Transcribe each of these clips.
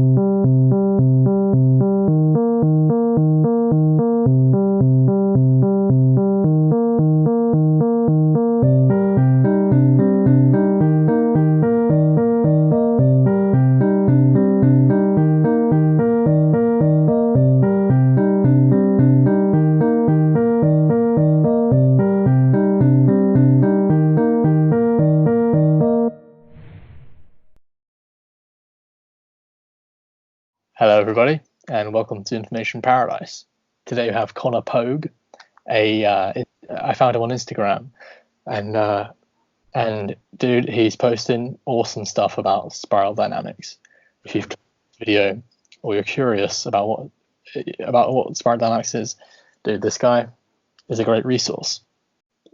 Hello everybody, and welcome to Information Paradise. Today we have Connor Pogue. I found him on Instagram, and dude, he's posting awesome stuff about spiral dynamics. If you've clicked this video or you're curious about what spiral dynamics is, dude, this guy is a great resource.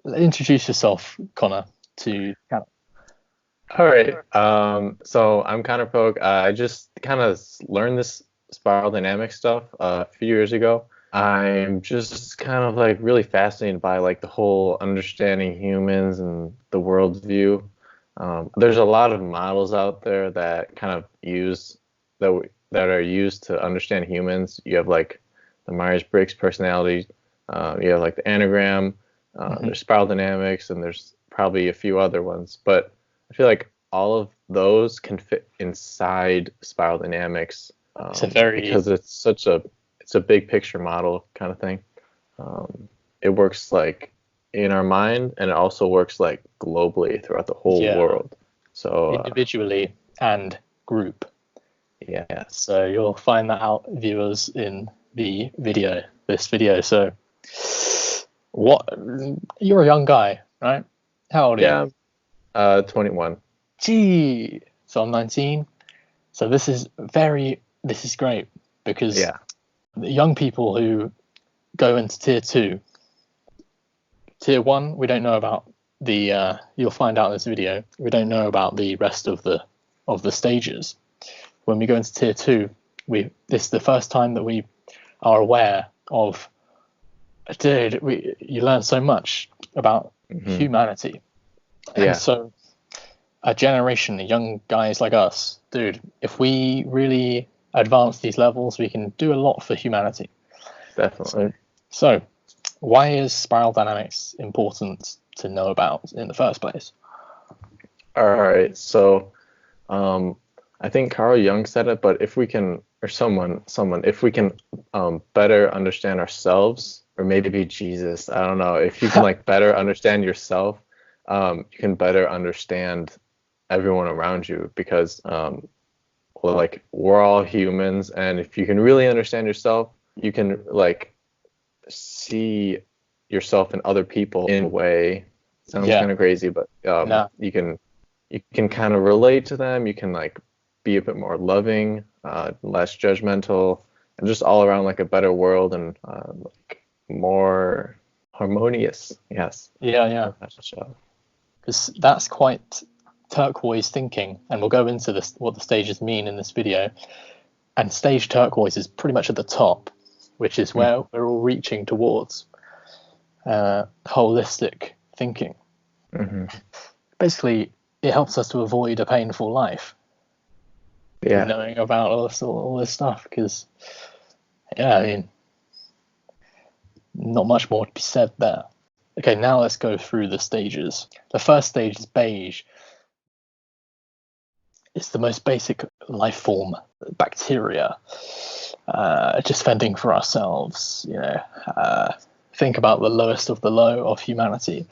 Introduce yourself, Connor, to Connor. All right. So I'm Connor Pogue. I just kind of learned this spiral dynamic stuff a few years ago. I'm just kind of like really fascinated by like the whole understanding humans and the worldview. There's a lot of models out there that kind of that are used to understand humans. You have like the Myers-Briggs personality. You have like the Enneagram. There's spiral dynamics, and there's probably a few other ones, but I feel like all of those can fit inside spiral dynamics because it's a big picture model kind of thing. It works like in our mind, and it also works like globally throughout the whole world. So individually and group. Yeah. So you'll find that out, viewers, in the video. This video. So, you're a young guy, right? How old are you? 21. Gee, so I'm 19. So this is great because the young people who go into tier 2, tier 1, we don't know about the. You'll find out in this video. We don't know about the rest of the stages. When we go into tier 2, this is the first time that we are aware of. Dude, you learn so much about humanity. Yeah. And so a generation of young guys like us, dude, if we really advance these levels, we can do a lot for humanity. Definitely. So why is spiral dynamics important to know about in the first place? All right. So I think Carl Jung said it, but if we can, or someone, if we can better understand ourselves, or maybe be Jesus, I don't know, if you can like better understand yourself, you can better understand everyone around you, because like we're all humans, and if you can really understand yourself, you can like see yourself in other people in a way. Sounds kind of crazy, but you can kind of relate to them. You can like be a bit more loving, less judgmental, and just all around like a better world, and like more harmonious. Yes. Yeah. Because that's quite turquoise thinking, and we'll go into this, what the stages mean in this video. And stage turquoise is pretty much at the top, which is where we're all reaching towards holistic thinking. Basically, it helps us to avoid a painful life. Knowing about all this stuff, because I mean, not much more to be said there. Okay, now let's go through the stages. The first stage is Beige. It's the most basic life form, bacteria, just fending for ourselves. Think about the lowest of the low of humanity,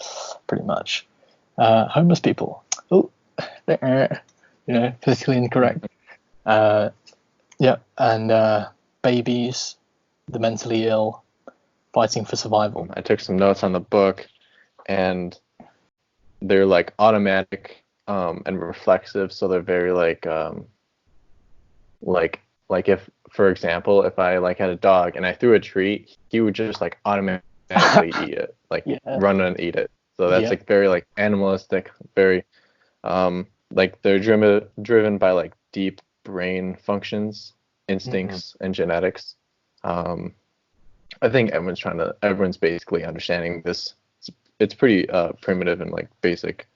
pretty much. Homeless people. Politically incorrect. And babies, the mentally ill, fighting for survival. I took some notes on the book, and they're like automatic and reflexive, so they're very like if, for example, if I like had a dog and I threw a treat, he would just like automatically eat it, run and eat it. So that's like very like animalistic, very like they're driven by like deep brain functions, instincts, and genetics. I think everyone's basically understanding this. It's pretty primitive and like basic.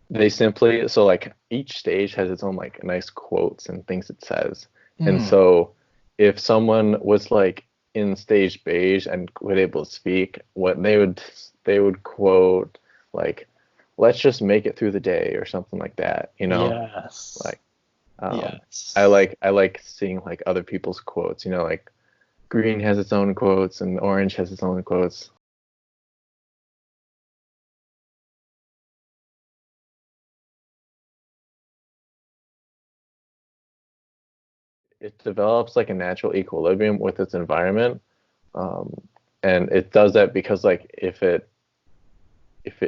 They simply, so like each stage has its own like nice quotes and things it says. And Mm. so if someone was like in stage beige and was able to speak, what they would quote like, let's just make it through the day or something like that, Yes. like Yes. I like seeing like other people's quotes, like green has its own quotes and orange has its own quotes. It develops like a natural equilibrium with its environment. Um, and it does that because like if it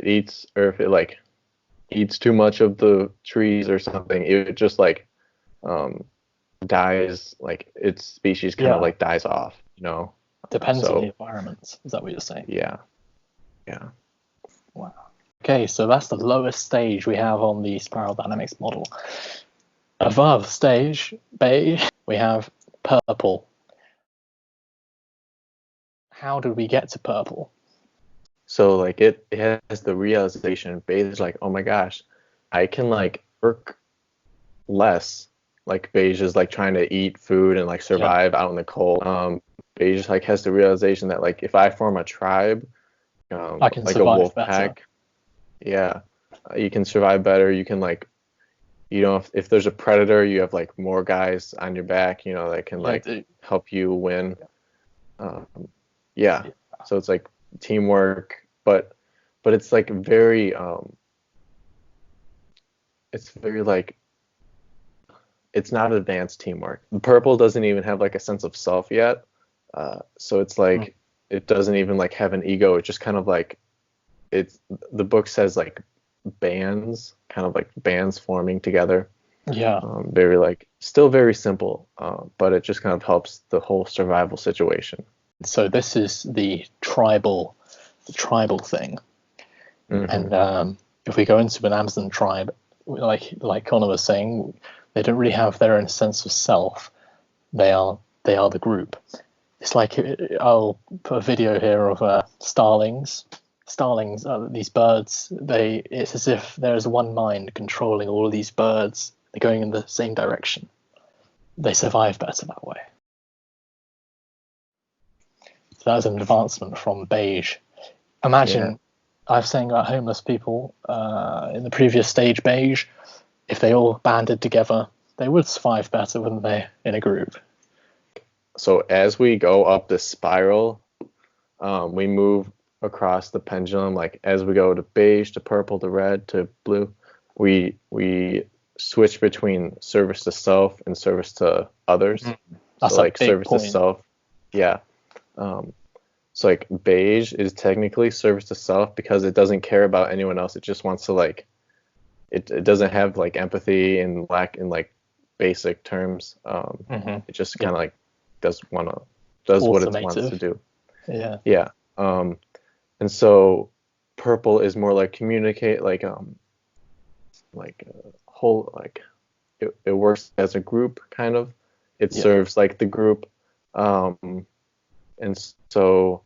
eats or if it like eats too much of the trees or something, it just like um, dies, like its species kind of Yeah. like dies off. Depends on the So environment. Is that what you're saying? yeah, yeah. Wow. Okay, so that's the lowest stage we have on the spiral dynamics model. Above stage beige, we have purple. How did we get to purple? So like it has the realization, Beige is like, oh my gosh, I can like work less. Like Beige is like trying to eat food and like Yeah, survive out in the cold. Beige like has the realization that like if I form a tribe, I can like a survive wolf better. pack, yeah, you can survive better. You can like, if there's a predator, you have like more guys on your back, that can Yeah, like dude. help you win. Um, yeah, Yeah. so it's like teamwork, but it's like very it's very like it's not advanced teamwork. Purple doesn't even have like a sense of self yet, so it's Mm. like it doesn't even like have an ego. It's just kind of like it's the book says like bands, kind of like bands forming together. Yeah. Very like still very simple, but it just kind of helps the whole survival situation. So this is the tribal thing. Hmm. And if we go into an Amazon tribe, like Connor was saying, they don't really have their own sense of self. They are the group. It's like I'll put a video here of starlings. Starlings are these birds. It's as if there is one mind controlling all of these birds. They're going in the same direction. They survive better that way. So that was an advancement from beige. Yeah. Imagine I was saying about homeless people in the previous stage beige. If they all banded together, they would survive better, wouldn't they, in a group? So as we go up the spiral, we move across the pendulum. Like as we go to beige to purple to red to blue, we switch between service to self and service to others. So That's a like big service to point. self, yeah. Um, so like beige is technically service to self because it doesn't care about anyone else. It just wants to like it doesn't have like empathy and lack in like basic terms. Mm-hmm. It just Yeah, kind of like does what it wants to automative. do. Yeah, Yeah. And so purple is more like communicate, like whole, like it works as a group kind of. It yeah. serves like the group. And so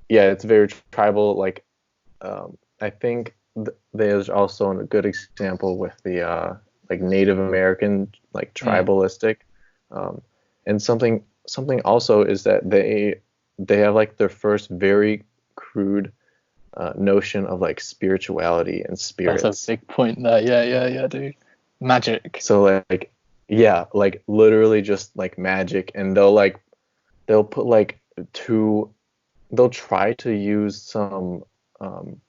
yeah, it's very tribal. Like I think there's also a good example with the like Native American like Mm. tribalistic, um, and something also is that they have like their first very crude notion of like spirituality and That's a spirits. big point there. Yeah, yeah, yeah, dude. Magic. So like yeah, like literally just like magic, and they'll put like two they'll try to use some um,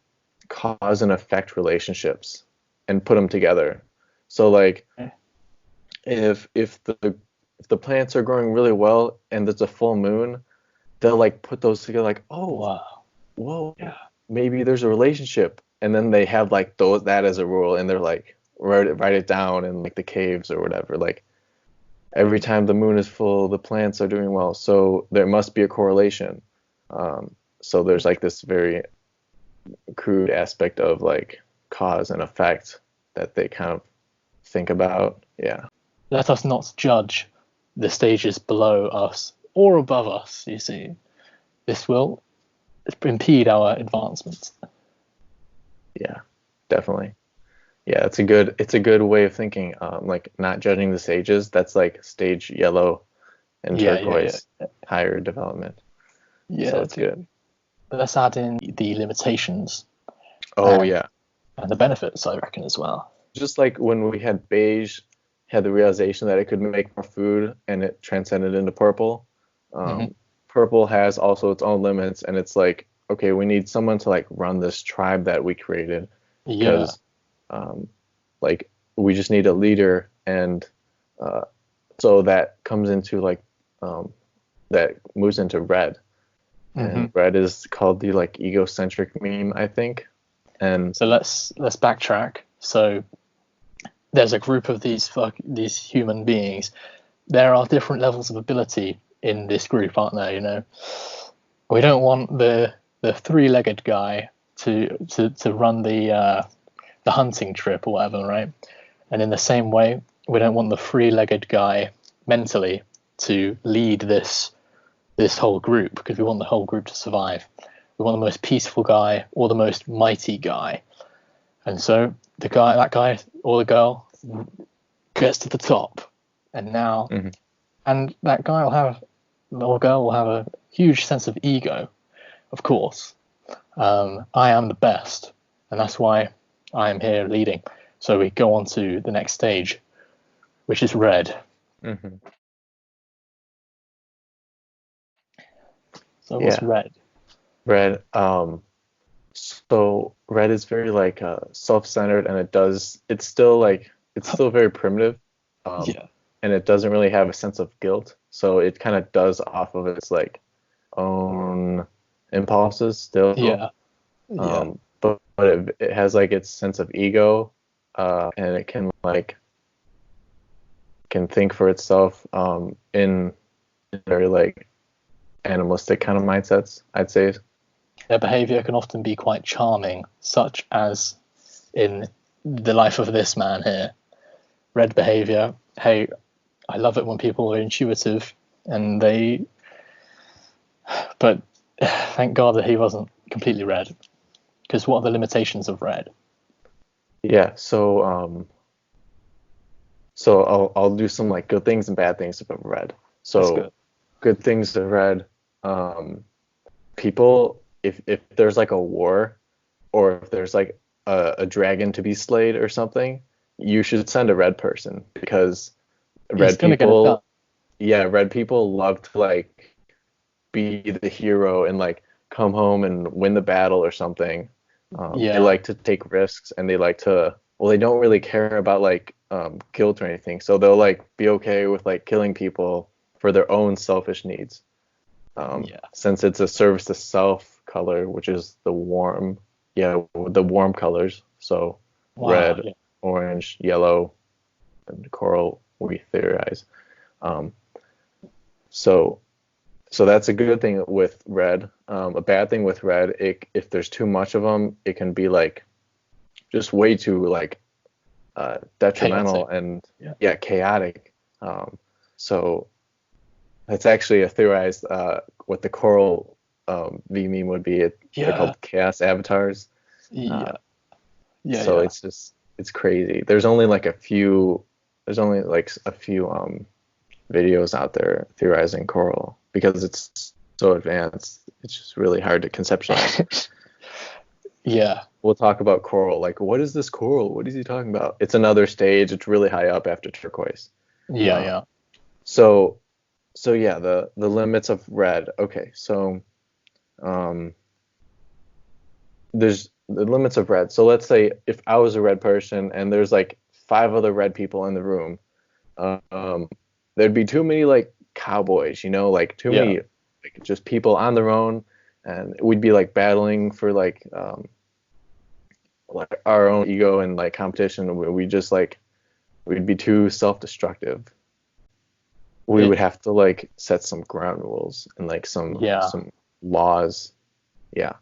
cause and effect relationships and put them together. So like Okay. if the plants are growing really well and there's a full moon, they'll like put those together like, oh, Wow. whoa, Yeah. maybe there's a relationship. And then they have like that as a rule, and they're like write it down in like the caves or whatever. Like every time the moon is full, the plants are doing well, so there must be a correlation. So there's like this very crude aspect of like cause and effect that they kind of think about. Yeah. Let us not judge the stages below us or above us, you see. This will impede our advancement. Yeah. Definitely. Yeah, it's a good way of thinking. Like not judging the stages. That's like stage yellow and Yeah. turquoise, higher development. So Yeah. it's good. Let's add in the limitations Oh and yeah. and the benefits, I reckon, as well. Just like when we had beige, had the realization that it could make more food and it transcended into purple. Hmm. Purple has also its own limits, and it's like, okay, we need someone to like run this tribe that we created Yeah. because like we just need a leader, and uh, so that comes into like that moves into red, Hmm. and red is called the like egocentric meme, I think. And So let's backtrack. So there's a group of these human beings. There are different levels of ability in this group, aren't there? You know, we don't want the three-legged guy to run the hunting trip or whatever, right? And in the same way, we don't want the three-legged guy mentally to lead this whole group, because we want the whole group to survive. We want the most peaceful guy or the most mighty guy. And so that guy or the girl gets to the top, and now, mhm. and that guy or girl will have a huge sense of ego, of course. I am the best, and that's why I am here leading. So we go on to the next stage, which is red. Mhm. So what's Yeah, red? red. So red is very like self-centered, and it's still very primitive, um, Yeah, and it doesn't really have a sense of guilt. So it kind of does off of its like own impulses still, yeah, yeah. but it has like its sense of ego, and it can like can think for itself in very like animalistic kind of mindsets, I'd say. Their behavior can often be quite charming, such as in the life of this man here. Red behavior. Hey, I love it when people are intuitive and but thank God that he wasn't completely red. Because what are the limitations of red? Yeah, so I'll do some like good things and bad things about red. That's So good. good things of red, people, if there's like a war, or if there's like a dragon to be slayed or something, you should send a red person, because He's red gonna get it done. people, yeah, red people love to like be the hero and like come home and win the battle or something. They Yeah, like to take risks, and they like to, well, they don't really care about like guilt or anything. So they'll like be okay with like killing people for their own selfish needs. yeah. Since it's a service to self color, which is the warm colors. So Wow. red, Yeah. orange, yellow, and coral, we theorize. Um, so So that's a good thing with red. A bad thing with red, if there's too much of them, it can be like just way too like detrimental Chaotic. and, Yeah. yeah, chaotic. So that's actually a theorized what the coral V meme would be. They're Yeah. called chaos avatars. Uh, Yeah. Yeah. so Yeah. it's crazy. There's only like a few videos out there theorizing coral, because it's so advanced. It's just really hard to conceptualize. Yeah. We'll talk about coral. Like, what is this coral? What is he talking about? It's another stage. It's really high up after turquoise. Yeah. Um, Yeah. so so yeah, the limits of red. Okay, so um, there's the limits of red. So let's say if I was a red person and there's like five other red people in the room, um, there'd be too many like cowboys, like too Yeah. many like just people on their own, and we'd be like battling for like our own ego and like competition. We just like we'd be too self-destructive. We It. would have to like set some ground rules and like some Yeah. some laws. Yeah.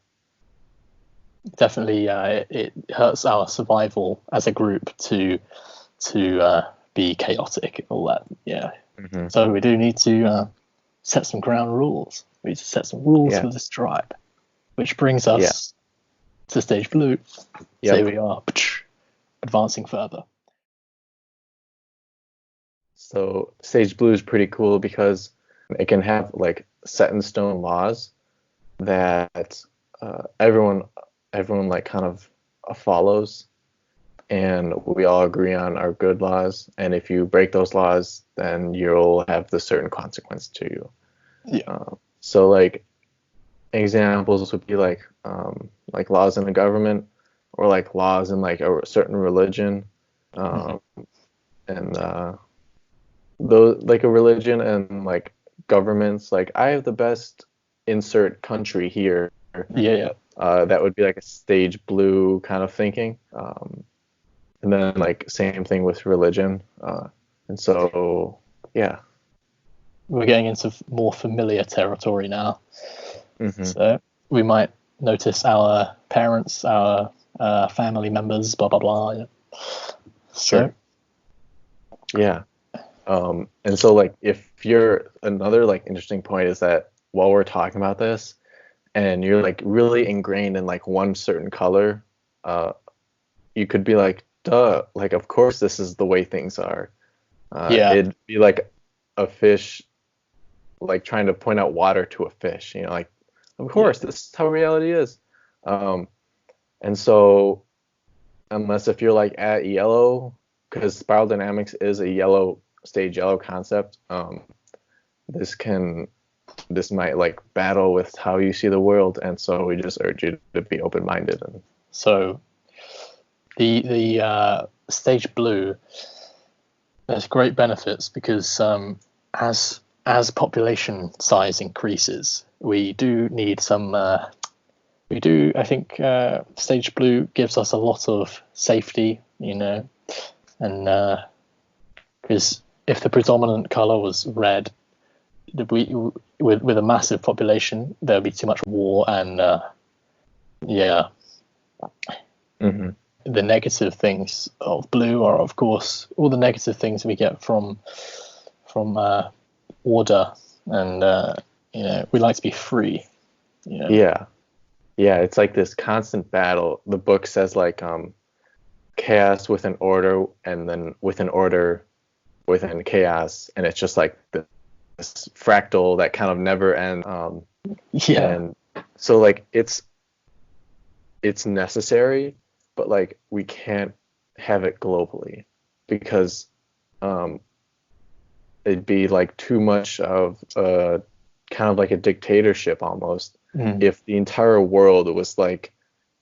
Definitely. It hurts our survival as a group to be chaotic and all that. Yeah. Hmm. So we do need to set some ground rules. We need to set some rules Yeah. for this tribe, which brings Yeah. us to stage blue. So here Yep. we are. advancing further. So stage blue is pretty cool because it can have like set in stone laws that everyone like kind of follows, and we all agree on are good laws. And if you break those laws, then you'll have the certain consequence to you. Yeah. So like examples would be like laws in the government, or like laws in like a certain religion, and those like a religion and like governments. Like I have the best insert country here. Yeah. That would be like a stage blue kind of thinking. And then like same thing with religion. And so yeah. We're getting into more familiar territory now. Mm-hmm. So we might notice our parents, our family members, blah blah blah. Yeah. Sure. Yeah. And so like if you're another like interesting point is that while we're talking about this and you're like really ingrained in like one certain color, you could be like, duh, like of course this is the way things are. It'd be like a fish like trying to point out water to a fish, you know, like of course this is how reality is. And so unless if you're like at yellow, because spiral dynamics is a yellow stage yellow concept, this might like battle with how you see the world, and so we just urge you to be open-minded. And so the stage blue, there's great benefits because as population size increases, we do need some. I think stage blue gives us a lot of safety, you know, and because if the predominant color was red, with a massive population, there would be too much war and Mm-hmm. The negative things of blue are, of course, all the negative things we get from order, and you know, we like to be free. You know? Yeah, it's like this constant battle. The book says like chaos within order, and then within order within chaos, and it's just like this fractal that kind of never ends. And so like it's necessary, but like we can't have it globally because it'd be like too much of a kind of like a dictatorship almost if the entire world was like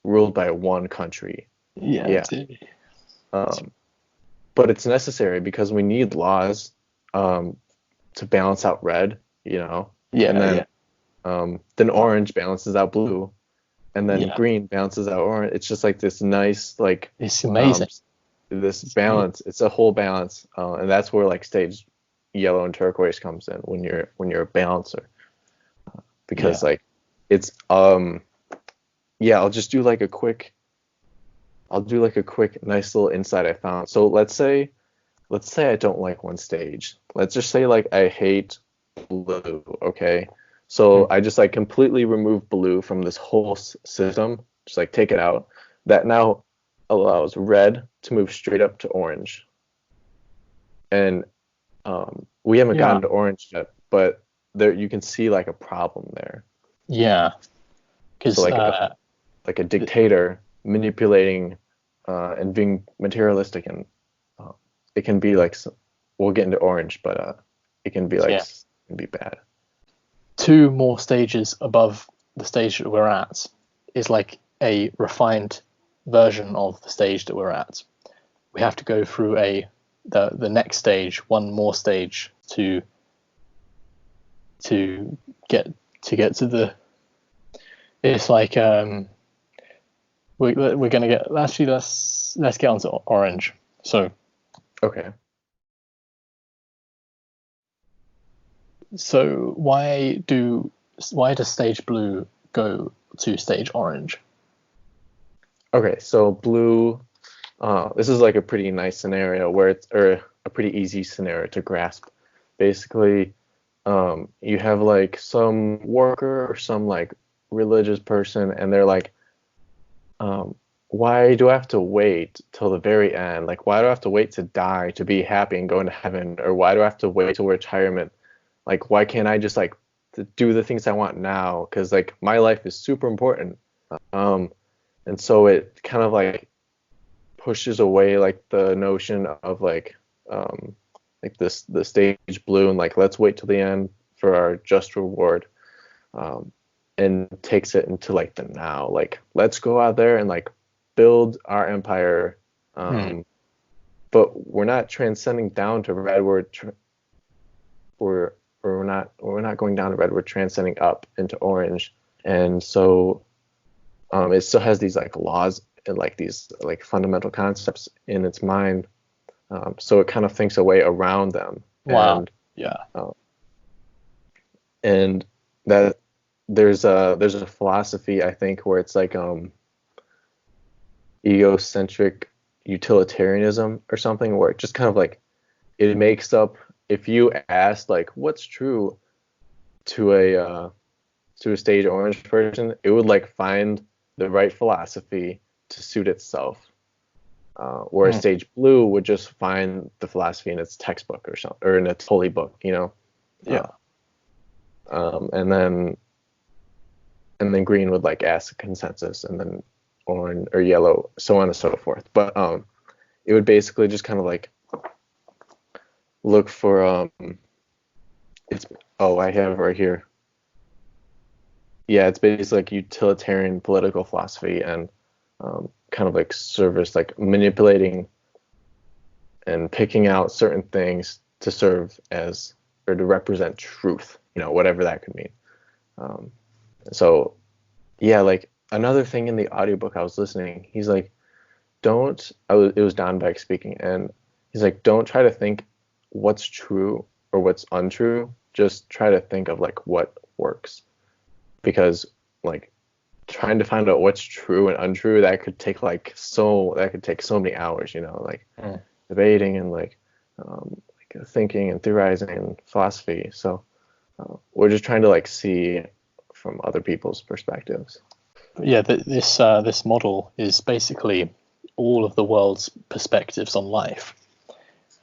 ruled by one country. But it's necessary because we need laws to balance out red, you know, and then orange balances out blue, and then green balances out orange. It's just like this nice, like it's amazing. This balance. It's a whole balance, and that's where like stage yellow and turquoise comes in when you're a balancer, because like it's I'll just do like a quick. I'll do like a quick, nice little insight I found. So let's say I don't like one stage. Let's just say like I hate blue. Okay. So I just like completely remove blue from this whole system. Just like take it out. That now allows red to move straight up to orange. And we haven't gotten to orange yet, but there you can see like a problem there. Yeah. Because so like a dictator manipulating and being materialistic, and it can be like, we'll get into orange, but it can be like it can be bad. 2 more stages above the stage that we're at is like a refined version of the stage that we're at. We have to go through the next stage, one more stage to get to the. It's like we're gonna get. Actually, let's get onto orange. So. Okay. So why does stage blue go to stage orange? Okay, so blue. This is like a pretty nice scenario or a pretty easy scenario to grasp. Basically, you have like some worker or some like religious person, and they're like why do I have to wait till the very end? Like, why do I have to wait to die to be happy and go into heaven? Or why do I have to wait till retirement? Like, why can't I just like to do the things I want now? Because like my life is super important. And so it kind of like pushes away like the notion of like this the stage blue and like let's wait till the end for our just reward. And takes it into like the now. Like, let's go out there and like build our empire, but we're not transcending down to redwood. We're not going down to red. We're transcending up into orange, and so it still has these like laws and like these like fundamental concepts in its mind. So it kind of thinks a way around them. Wow. And, yeah. And that there's a philosophy, I think, where it's like egocentric utilitarianism or something, where it just kind of like it makes up, if you ask like what's true to a stage orange person, it would like find the right philosophy to suit itself, where a stage blue would just find the philosophy in its textbook or something, or in its holy book, you know. And then green would like ask a consensus, and then orange or yellow, so on and so forth. But it would basically just kind of like look for I have it right here. Yeah, it's basically like utilitarian political philosophy and kind of like service, like manipulating and picking out certain things to serve as or to represent truth, you know, whatever that could mean. So yeah, like another thing in the audiobook I was listening, he's like, it was Don Beck speaking, and he's like, don't try to think what's true or what's untrue, just try to think of like what works, because like trying to find out what's true and untrue, that could take so many hours, you know, like debating and like thinking and theorizing and philosophy. So we're just trying to like see from other people's perspectives. Yeah, this model is basically all of the world's perspectives on life,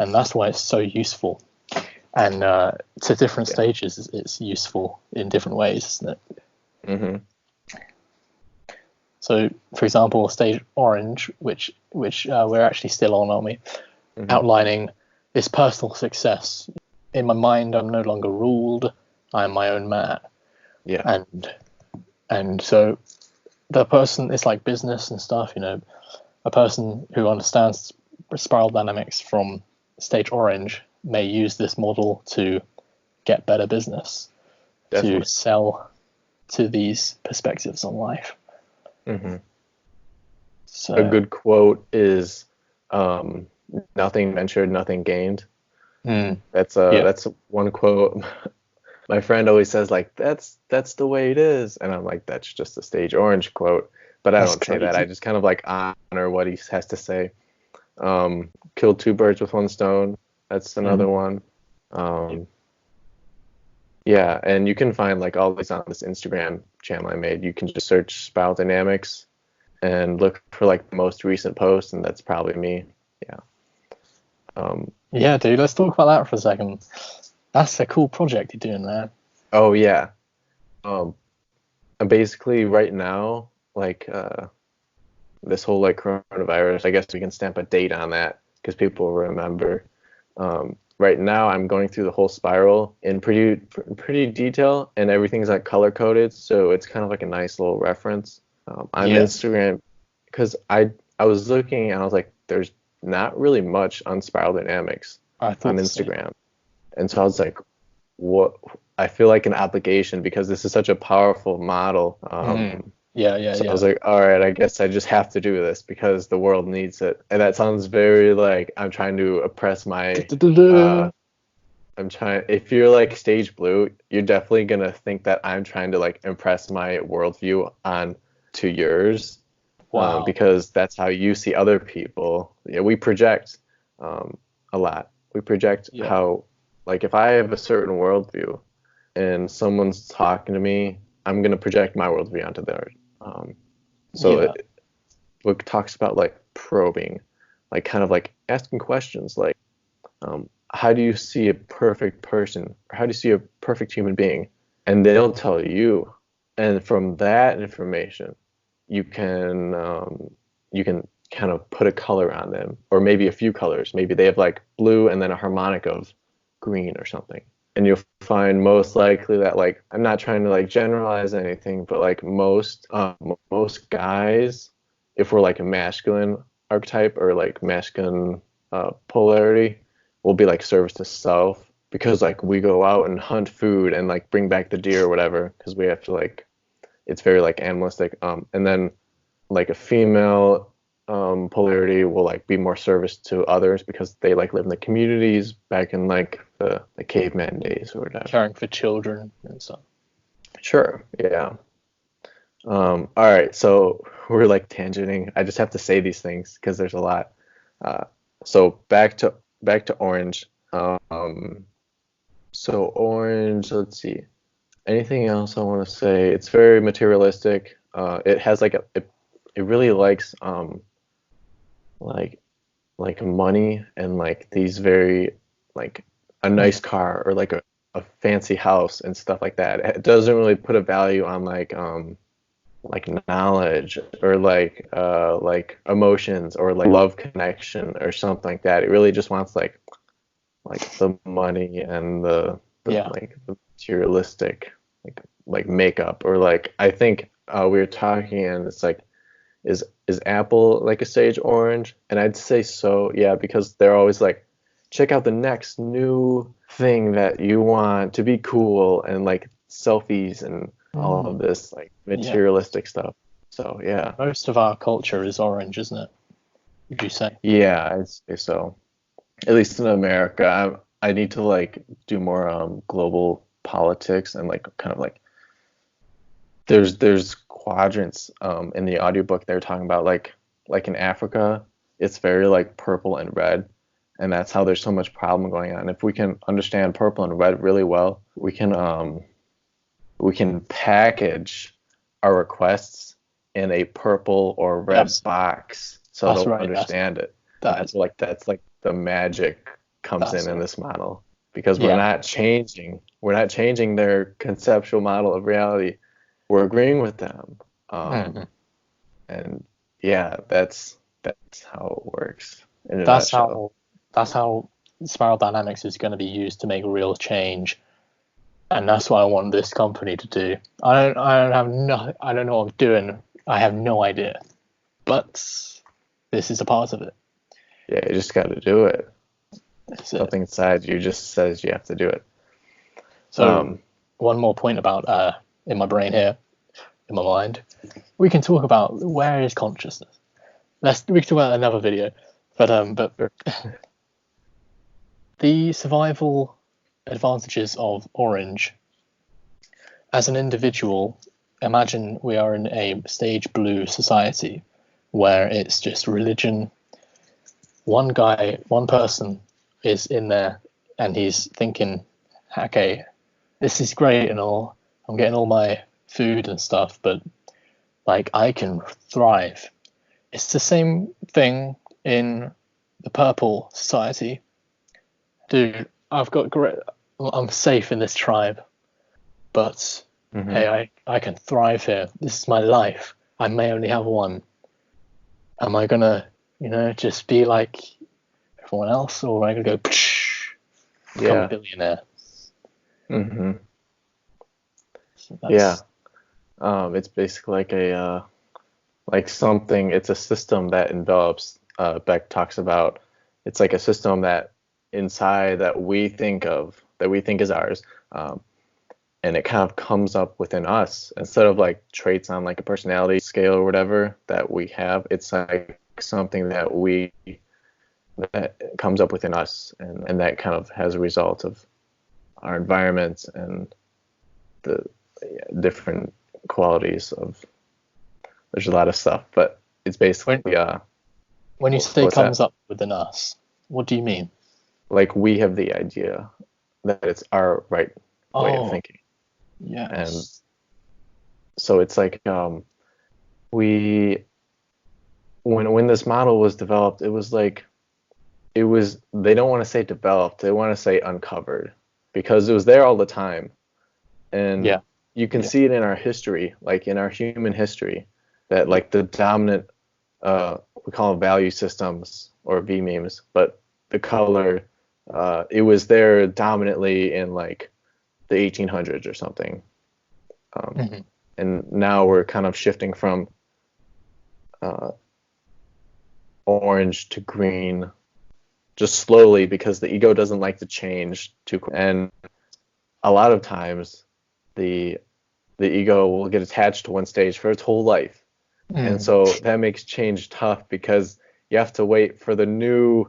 and that's why it's so useful. And to different stages, it's useful in different ways, isn't it? Mm-hmm. So, for example, stage orange, which we're actually still on, aren't we? Mm-hmm. Outlining this personal success. In my mind, I'm no longer ruled. I am my own man. Yeah. And so the person, it's like business and stuff, you know, a person who understands spiral dynamics from stage orange may use this model to get better business, to sell to these perspectives on life. Mm-hmm. So a good quote is nothing ventured, nothing gained. That's one quote. My friend always says like that's the way it is, and I'm like, that's just a stage orange quote, but I don't say that. I just kind of like honor what he has to say. Kill two birds with one stone. That's another one. Yeah, and you can find like all these on this Instagram channel I made. You can just search spiral dynamics and look for like the most recent post, and that's probably me. Yeah, dude, let's talk about that for a second. That's a cool project you're doing there. Oh yeah. Basically right now, like this whole like coronavirus, I guess we can stamp a date on that because people will remember. Right now I'm going through the whole spiral in pretty detail, and everything's like color coded, so it's kind of like a nice little reference on Instagram, because I was looking and I was like, there's not really much on spiral dynamics on Instagram. And so I was like, what? I feel like an obligation because this is such a powerful model. So I was like, all right, I guess I just have to do this because the world needs it. And that sounds very like I'm trying to oppress my. If you're like stage blue, you're definitely gonna think that I'm trying to like impress my worldview on to yours. Wow. Because that's how you see other people. Yeah, we project a lot. We project how. Like if I have a certain worldview and someone's talking to me, I'm going to project my worldview onto theirs. book talks about like probing, like kind of like asking questions like, how do you see a perfect person? Or how do you see a perfect human being? And they'll tell you. And from that information, you can kind of put a color on them, or maybe a few colors. Maybe they have like blue and then a harmonic of green or something. And you'll find most likely that, like, I'm not trying to like generalize anything, but like most guys, if we're like a masculine archetype or like masculine polarity, will be like service to self, because like we go out and hunt food and like bring back the deer or whatever, because we have to like, it's very like animalistic. And then like a female polarity will like be more service to others, because they like live in the communities back in like the caveman days or whatever. Caring for children and stuff. Sure, yeah. All right, so we're like tangenting. I just have to say these things because there's a lot. So back to orange. So orange, let's see. Anything else I want to say? It's very materialistic. It has like it really likes like money and like these very like a nice car or like a fancy house and stuff like that. It doesn't really put a value on like knowledge or like emotions or like love connection or something like that. It really just wants like the money and the like the materialistic like makeup, or like I think we were talking and it's like, is Apple like a sage orange? And I'd say so, yeah, because they're always like, check out the next new thing that you want to be cool, and like selfies and all of this like materialistic stuff. So yeah, most of our culture is orange, isn't it? Would you say? Yeah, I'd say so. At least in America. I need to like do more global politics and like kind of like there's quadrants in the audiobook. They're talking about like in Africa, it's very like purple and red, and that's how there's so much problem going on. If we can understand purple and red really well, we can package our requests in a purple or red box so they'll understand it. That's like the magic comes in this model, because we're not changing their conceptual model of reality. We're agreeing with them. And yeah, that's how it works in a nutshell. That's how spiral dynamics is going to be used to make real change, and that's what I want this company to do. I don't know what I'm doing. I have no idea, but this is a part of it. Yeah, you just got to do it. Something inside you just says you have to do it. So one more point about in my brain here, in my mind, we can talk about where is consciousness. We can talk about another video, but the survival advantages of orange. As an individual, imagine we are in a stage blue society where it's just religion. One person is in there and he's thinking, okay, this is great and all, I'm getting all my food and stuff, but like I can thrive. It's the same thing in the purple society. Dude, I'm safe in this tribe, but hey, I can thrive here. This is my life. I may only have one. Am I gonna, just be like everyone else, or am I gonna go become a billionaire? So it's basically like like something. It's a system that envelops. Beck talks about. It's like a system that inside that we think is ours, and it kind of comes up within us instead of like traits on like a personality scale or whatever that we have. It's like something that comes up within us, and that kind of has a result of our environments and the different qualities of. There's a lot of stuff, but it's basically when you say comes up within us, what do you mean? Like we have the idea that it's our right way of thinking. Yes. And so it's like we when this model was developed, it was like they don't want to say developed, they want to say uncovered, because it was there all the time. And Yeah. you can see it in our history, like in our human history, that like the dominant we call them value systems or V memes, but the color it was there dominantly in like the 1800s or something. And now we're kind of shifting from orange to green, just slowly, because the ego doesn't like to change too quick. And a lot of times the ego will get attached to one stage for its whole life. And so that makes change tough, because you have to wait for the new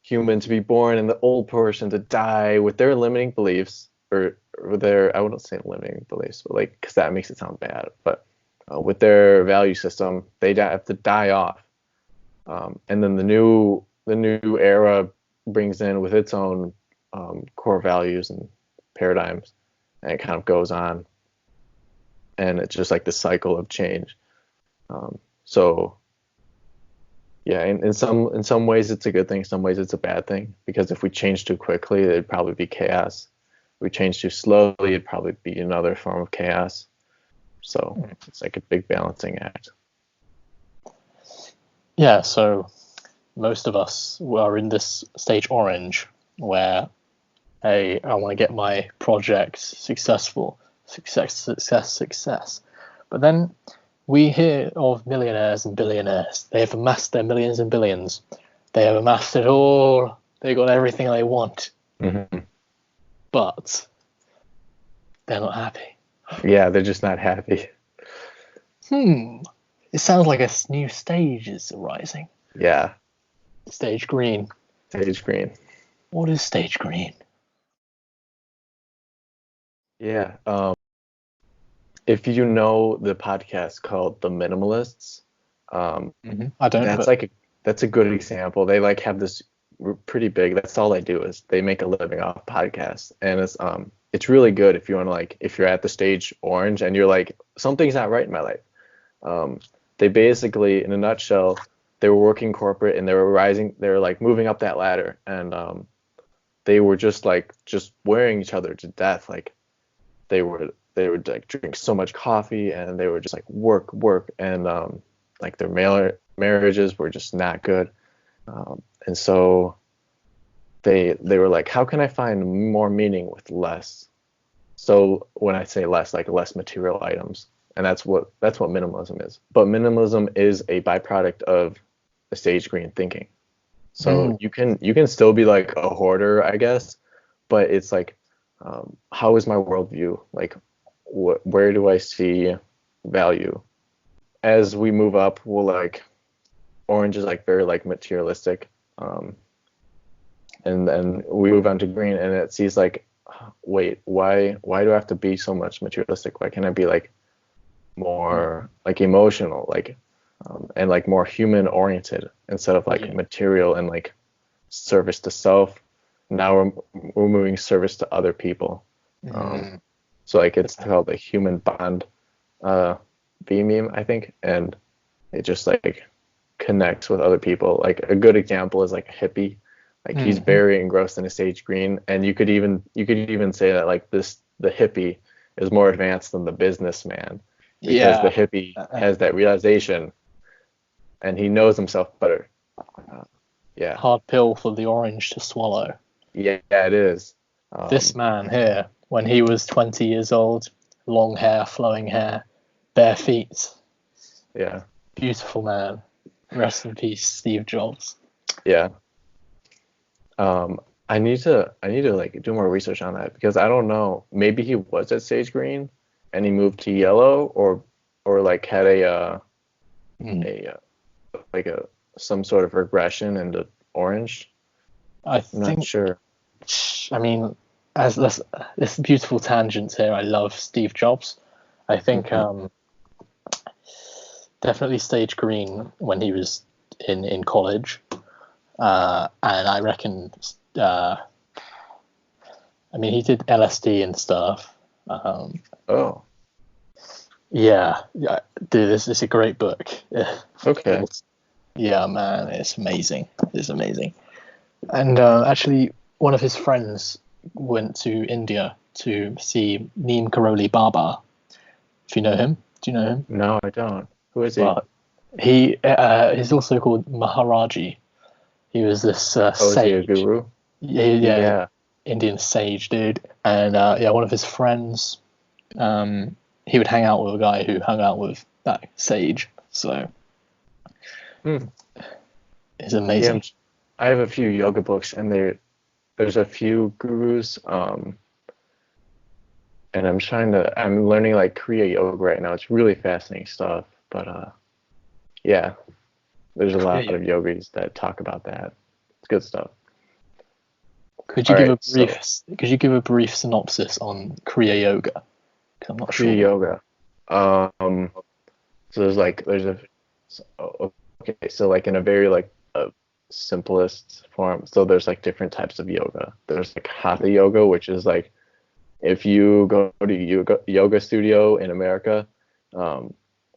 human to be born and the old person to die with their limiting beliefs, or their, I wouldn't say limiting beliefs, but like, because that makes it sound bad, but with their value system, they have to die off. And then the new era brings in with its own core values and paradigms, and it kind of goes on, and it's just like the cycle of change. So yeah, in some ways it's a good thing, some ways it's a bad thing, because if we change too quickly, it'd probably be chaos. If we change too slowly, it'd probably be another form of chaos. So it's like a big balancing act. Yeah, so most of us are in this stage orange, where, hey, I want to get my project successful, success. But then we hear of millionaires and billionaires. They have amassed their millions and billions. They have amassed it all. They got everything they want. But they're not happy. Yeah, they're just not happy. It sounds like a new stage is arising. Yeah. Stage green. Stage green. What is stage green? Yeah. If you know the podcast called The Minimalists, I don't. That's a good example. They like have this pretty big. That's all they do, is they make a living off podcasts, and it's really good if you want to, like, if you're at the stage orange and you're like, something's not right in my life. They basically, in a nutshell, they were working corporate and they were like moving up that ladder, and they were just wearing each other to death. Like they would like drink so much coffee, and they were just like work, and like their marriages were just not good. And so they were like, how can I find more meaning with less? So when I say less, like less material items, and that's what minimalism is. But minimalism is a byproduct of the stage green thinking. So you can still be like a hoarder, I guess, but it's like, how is my worldview? Like, where do I see value? As we move up, we'll like, orange is like very like materialistic, and then we move on to green, and it sees like, wait, why do I have to be so much materialistic? Why can't I be like more like emotional, like and like more human oriented, instead of like material and like service to self? Now we're moving service to other people. So like it's called the human bond V meme, I think, and it just like connects with other people. Like a good example is like a hippie. Like he's very engrossed in a stage green, and you could even say that like the hippie is more advanced than the businessman, because the hippie has that realization and he knows himself better. Hard pill for the orange to swallow. Yeah, it is. This man here, when he was 20 years old, long hair, flowing hair, bare feet. Yeah. Beautiful man. Rest in peace, Steve Jobs. Yeah. I need to like do more research on that, because I don't know. Maybe he was at stage green and he moved to yellow, or like had some sort of regression into orange. I'm not sure. I mean, as this beautiful tangent here, I love Steve Jobs. I think definitely stage green when he was in college, and I reckon I mean, he did LSD and stuff. Yeah, dude, this is a great book. Okay. Yeah, man, it's amazing. It's amazing. And actually, one of his friends went to India to see Neem Karoli Baba. If you know him, do you know him? No, I don't. Who is he? Well, he is also called Maharaji. He was this Is he a sage. guru? Yeah, Indian sage dude. And yeah, one of his friends, he would hang out with a guy who hung out with that sage. So it's amazing. Yeah, I have a few yoga books, and there's a few gurus. And I'm learning like Kriya yoga right now. It's really fascinating stuff. But yeah, there's a lot of yogis that talk about that. It's good stuff. Could you give a brief synopsis on Kriya yoga? 'Cause I'm not sure. Kriya yoga. So so like in a very like a simplest form. So there's like different types of yoga. There's like hatha yoga, which is like if you go to yoga studio in America,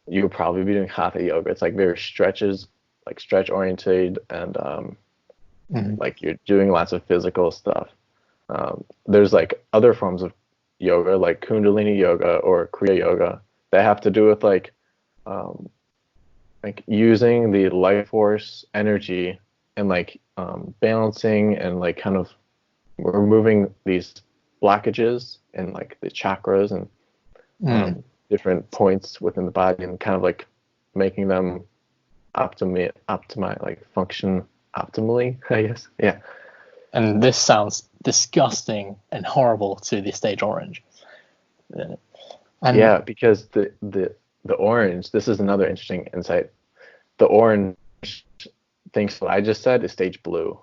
you'll probably be doing hatha yoga. It's like very stretch oriented, and like you're doing lots of physical stuff. There's like other forms of yoga, like Kundalini yoga or Kriya yoga, that have to do with like using the life force energy and like balancing and like kind of removing these blockages and like the chakras and different points within the body, and kind of like making them optimize like function optimally, I guess. Yeah. And this sounds disgusting and horrible to the stage orange. Yeah, because the orange, this is another interesting insight. The orange thinks what I just said is stage blue,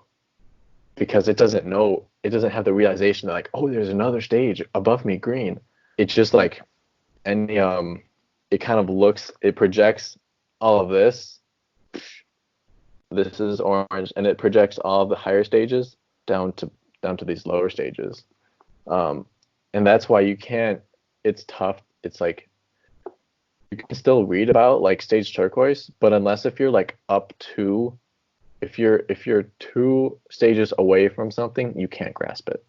because it doesn't have the realization that like, oh, there's another stage above me, green. It's just like, and it kind of it projects all of this. This is orange, and it projects all of the higher stages down to these lower stages. And that's why it's tough. It's like, you can still read about like stage turquoise, but if you're 2 stages away from something, you can't grasp it.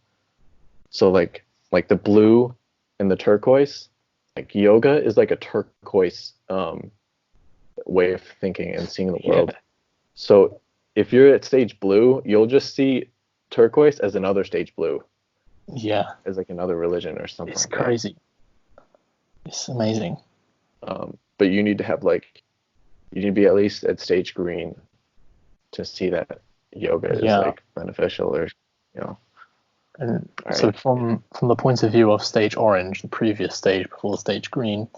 So like the blue and the turquoise, like yoga is like a turquoise way of thinking and seeing the world. Yeah. So if you're at stage blue, you'll just see turquoise as another stage blue. Yeah. As like another religion or something. It's crazy. It's amazing. But you need to be at least at stage green to see that yoga is like beneficial, or And so from the point of view of stage orange, the previous stage before stage green,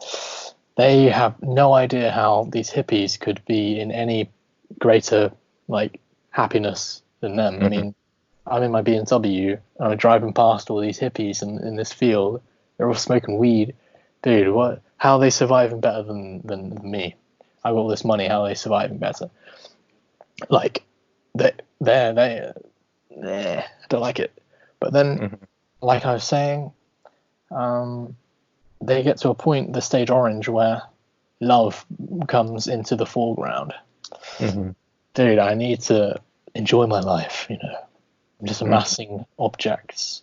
they have no idea how these hippies could be in any greater like happiness than them. Mm-hmm. I mean, I'm in my BMW and I'm driving past all these hippies in this field. They're all smoking weed. Dude, how are they surviving better than me? I got all this money. How are they surviving better? Like, I don't like it. But then, like I was saying, they get to a point, the stage orange, where love comes into the foreground. Mm-hmm. Dude, I need to enjoy my life, I'm just amassing objects.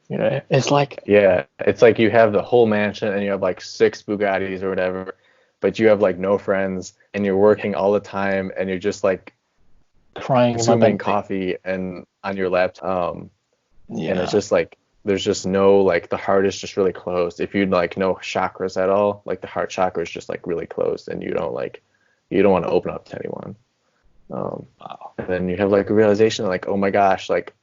It's like... Yeah, it's like you have the whole mansion and you have like 6 Bugattis or whatever, but you have like no friends and you're working all the time and you're just like crying consuming coffee and on your laptop. And it's just like, there's just no, like the heart is just really closed. If you like no chakras at all, like the heart chakra is just like really closed and you don't want to open up to anyone. And then you have like a realization like, oh my gosh, like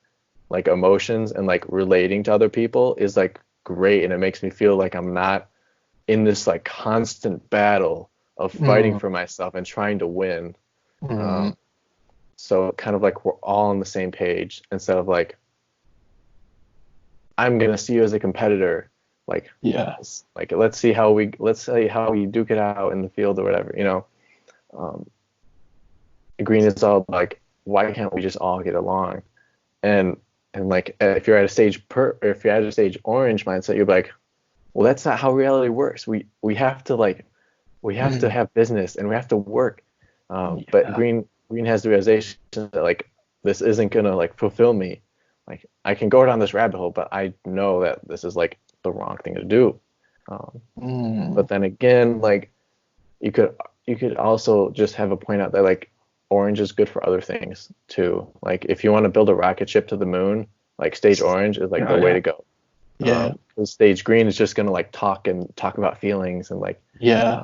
emotions and like relating to other people is like great, and it makes me feel like I'm not in this like constant battle of fighting for myself and trying to win. So kind of like we're all on the same page, instead of like, I'm gonna see you as a competitor, like, yes, like let's see how we duke it out in the field or whatever, Green is all like, why can't we just all get along? And like, if you're at a stage orange mindset, you're like, well, that's not how reality works. We have to have business and we have to work. But green green has the realization that like this isn't gonna like fulfill me. Like I can go down this rabbit hole, but I know that this is like the wrong thing to do. But then again, like you could also just have a point out that like orange is good for other things too. Like if you want to build a rocket ship to the moon, like stage orange is like the way to go. Yeah. Stage green is just gonna like talk about feelings and like yeah.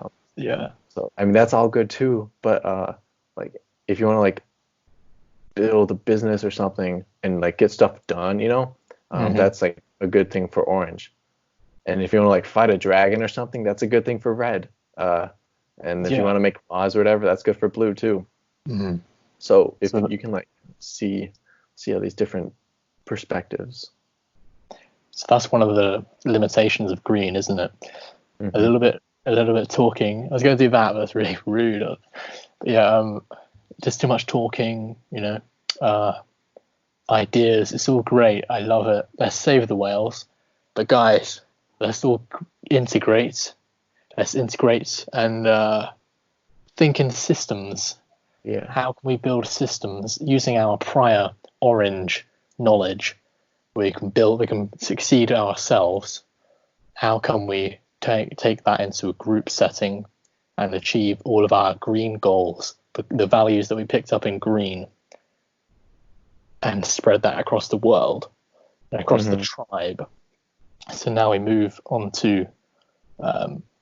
So I mean that's all good too, but like if you want to like build a business or something and like get stuff done, you know, that's like a good thing for orange. And if you want to like fight a dragon or something, that's a good thing for red. And if you want to make laws or whatever, that's good for blue too. So if you can like see all these different perspectives. So that's one of the limitations of green, isn't it? A little bit talking. I was going to do that, but that's really rude. But yeah, just too much talking, you know, ideas. It's all great. I love it. Let's save the whales. But guys, let's all integrate. Let's integrate and think in systems. Yeah. How can we build systems using our prior orange knowledge? We can succeed ourselves. How can we take that into a group setting and achieve all of our green goals, the values that we picked up in green, and spread that across the world and across the tribe? So now we move on to,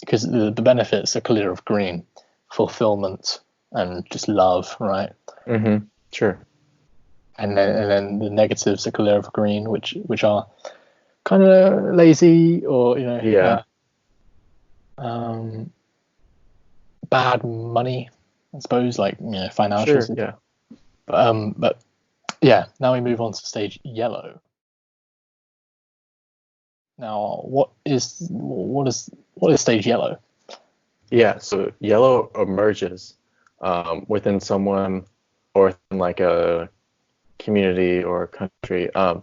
because the benefits are clear of green, fulfillment and just love, right? Sure. And then the negatives are clear of green, which are kind of lazy or, you know, bad money, I suppose, like, you know, financial. Sure, yeah. But yeah, now we move on to stage yellow. Now, what is stage yellow? Yeah, so yellow emerges within someone or within like a community or country, and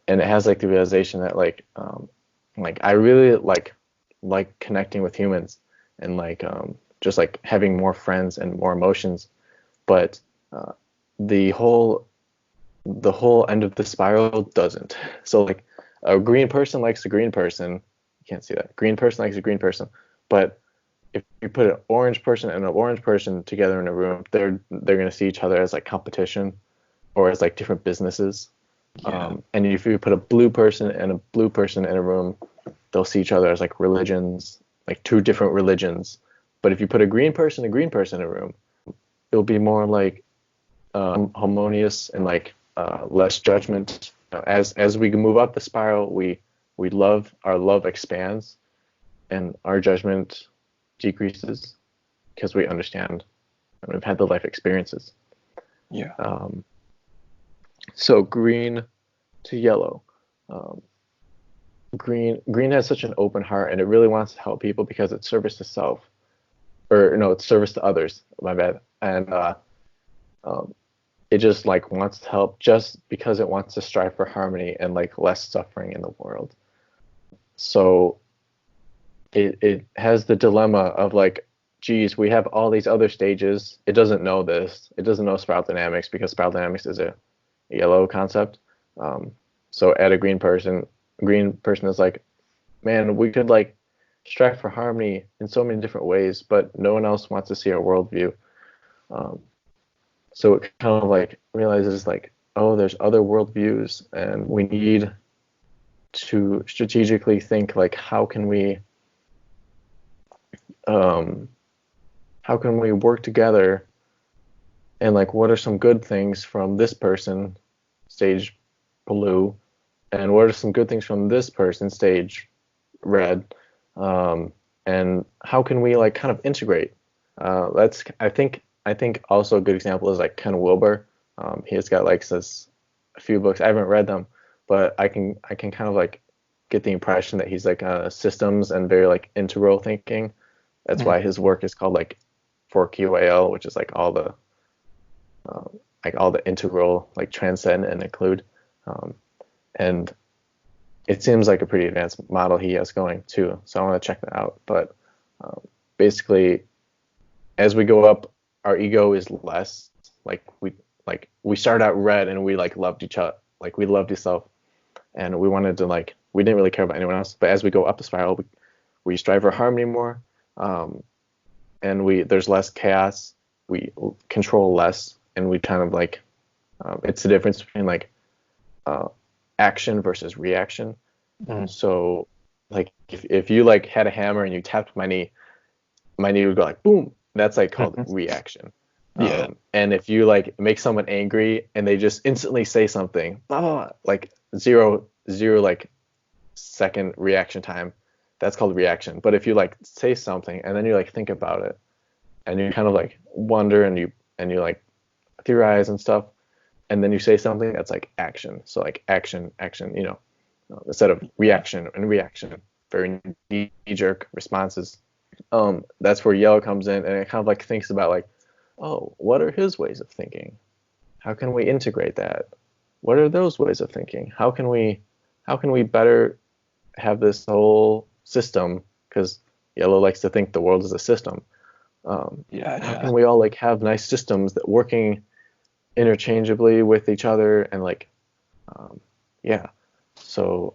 it has like the realization that like I really like connecting with humans and like just like having more friends and more emotions, but the whole end of the spiral doesn't. So like a green person likes a green person. You can't see that. Green person likes a green person, but if you put an orange person and an orange person together in a room, they're going to see each other as like competition or as like different businesses. And if you put a blue person and a blue person in a room, they'll see each other as like religions, like two different religions. But if you put a green person in a room, it'll be more like harmonious and like less judgment. As we move up the spiral, our love expands and our judgment decreases because we understand and we've had the life experiences. So green to yellow. Green has such an open heart and it really wants to help people because it's service to self, or no, it's service to others. My bad. And it just like wants to help just because it wants to strive for harmony and like less suffering in the world. So it has the dilemma of like, geez, we have all these other stages. It doesn't know this. It doesn't know spiral dynamics because spiral dynamics is a yellow concept. So at a green person is like, man, we could like strive for harmony in so many different ways, but no one else wants to see our worldview. So it kind of like realizes like, oh, there's other worldviews and we need to strategically think like, how can we work together, and like what are some good things from this person, stage blue, and what are some good things from this person, stage red, and how can we like kind of integrate? That's I think also a good example is like kind of Wilbur. He has got like a few books. I haven't read them, but I can kind of like get the impression that he's like systems and very like integral thinking. That's why his work is called like 4QAL, which is like all the integral, like transcend and include. And it seems like a pretty advanced model he has going too. So I want to check that out. But basically, as we go up, our ego is less we started out red and we like loved each other, like we loved ourselves, and we wanted to like, we didn't really care about anyone else. But as we go up the spiral, we strive for harmony more, and there's less chaos, we control less, and we kind of like, it's the difference between like action versus reaction. So like if you like had a hammer and you tapped my knee would go like boom. That's like called reaction. And if you like make someone angry and they just instantly say something, blah, blah, blah, like zero like second reaction time, that's called reaction. But if you like say something and then you like think about it and you kind of like wonder and you like theorize and stuff, and then you say something, that's like action. So like action, you know, instead of reaction, very knee-jerk responses. That's where yellow comes in, and it kind of like thinks about like, oh, what are his ways of thinking? How can we integrate that? What are those ways of thinking? How can we better have this whole system? Because yellow likes to think the world is a system. How can we all like have nice systems that working interchangeably with each other, and like so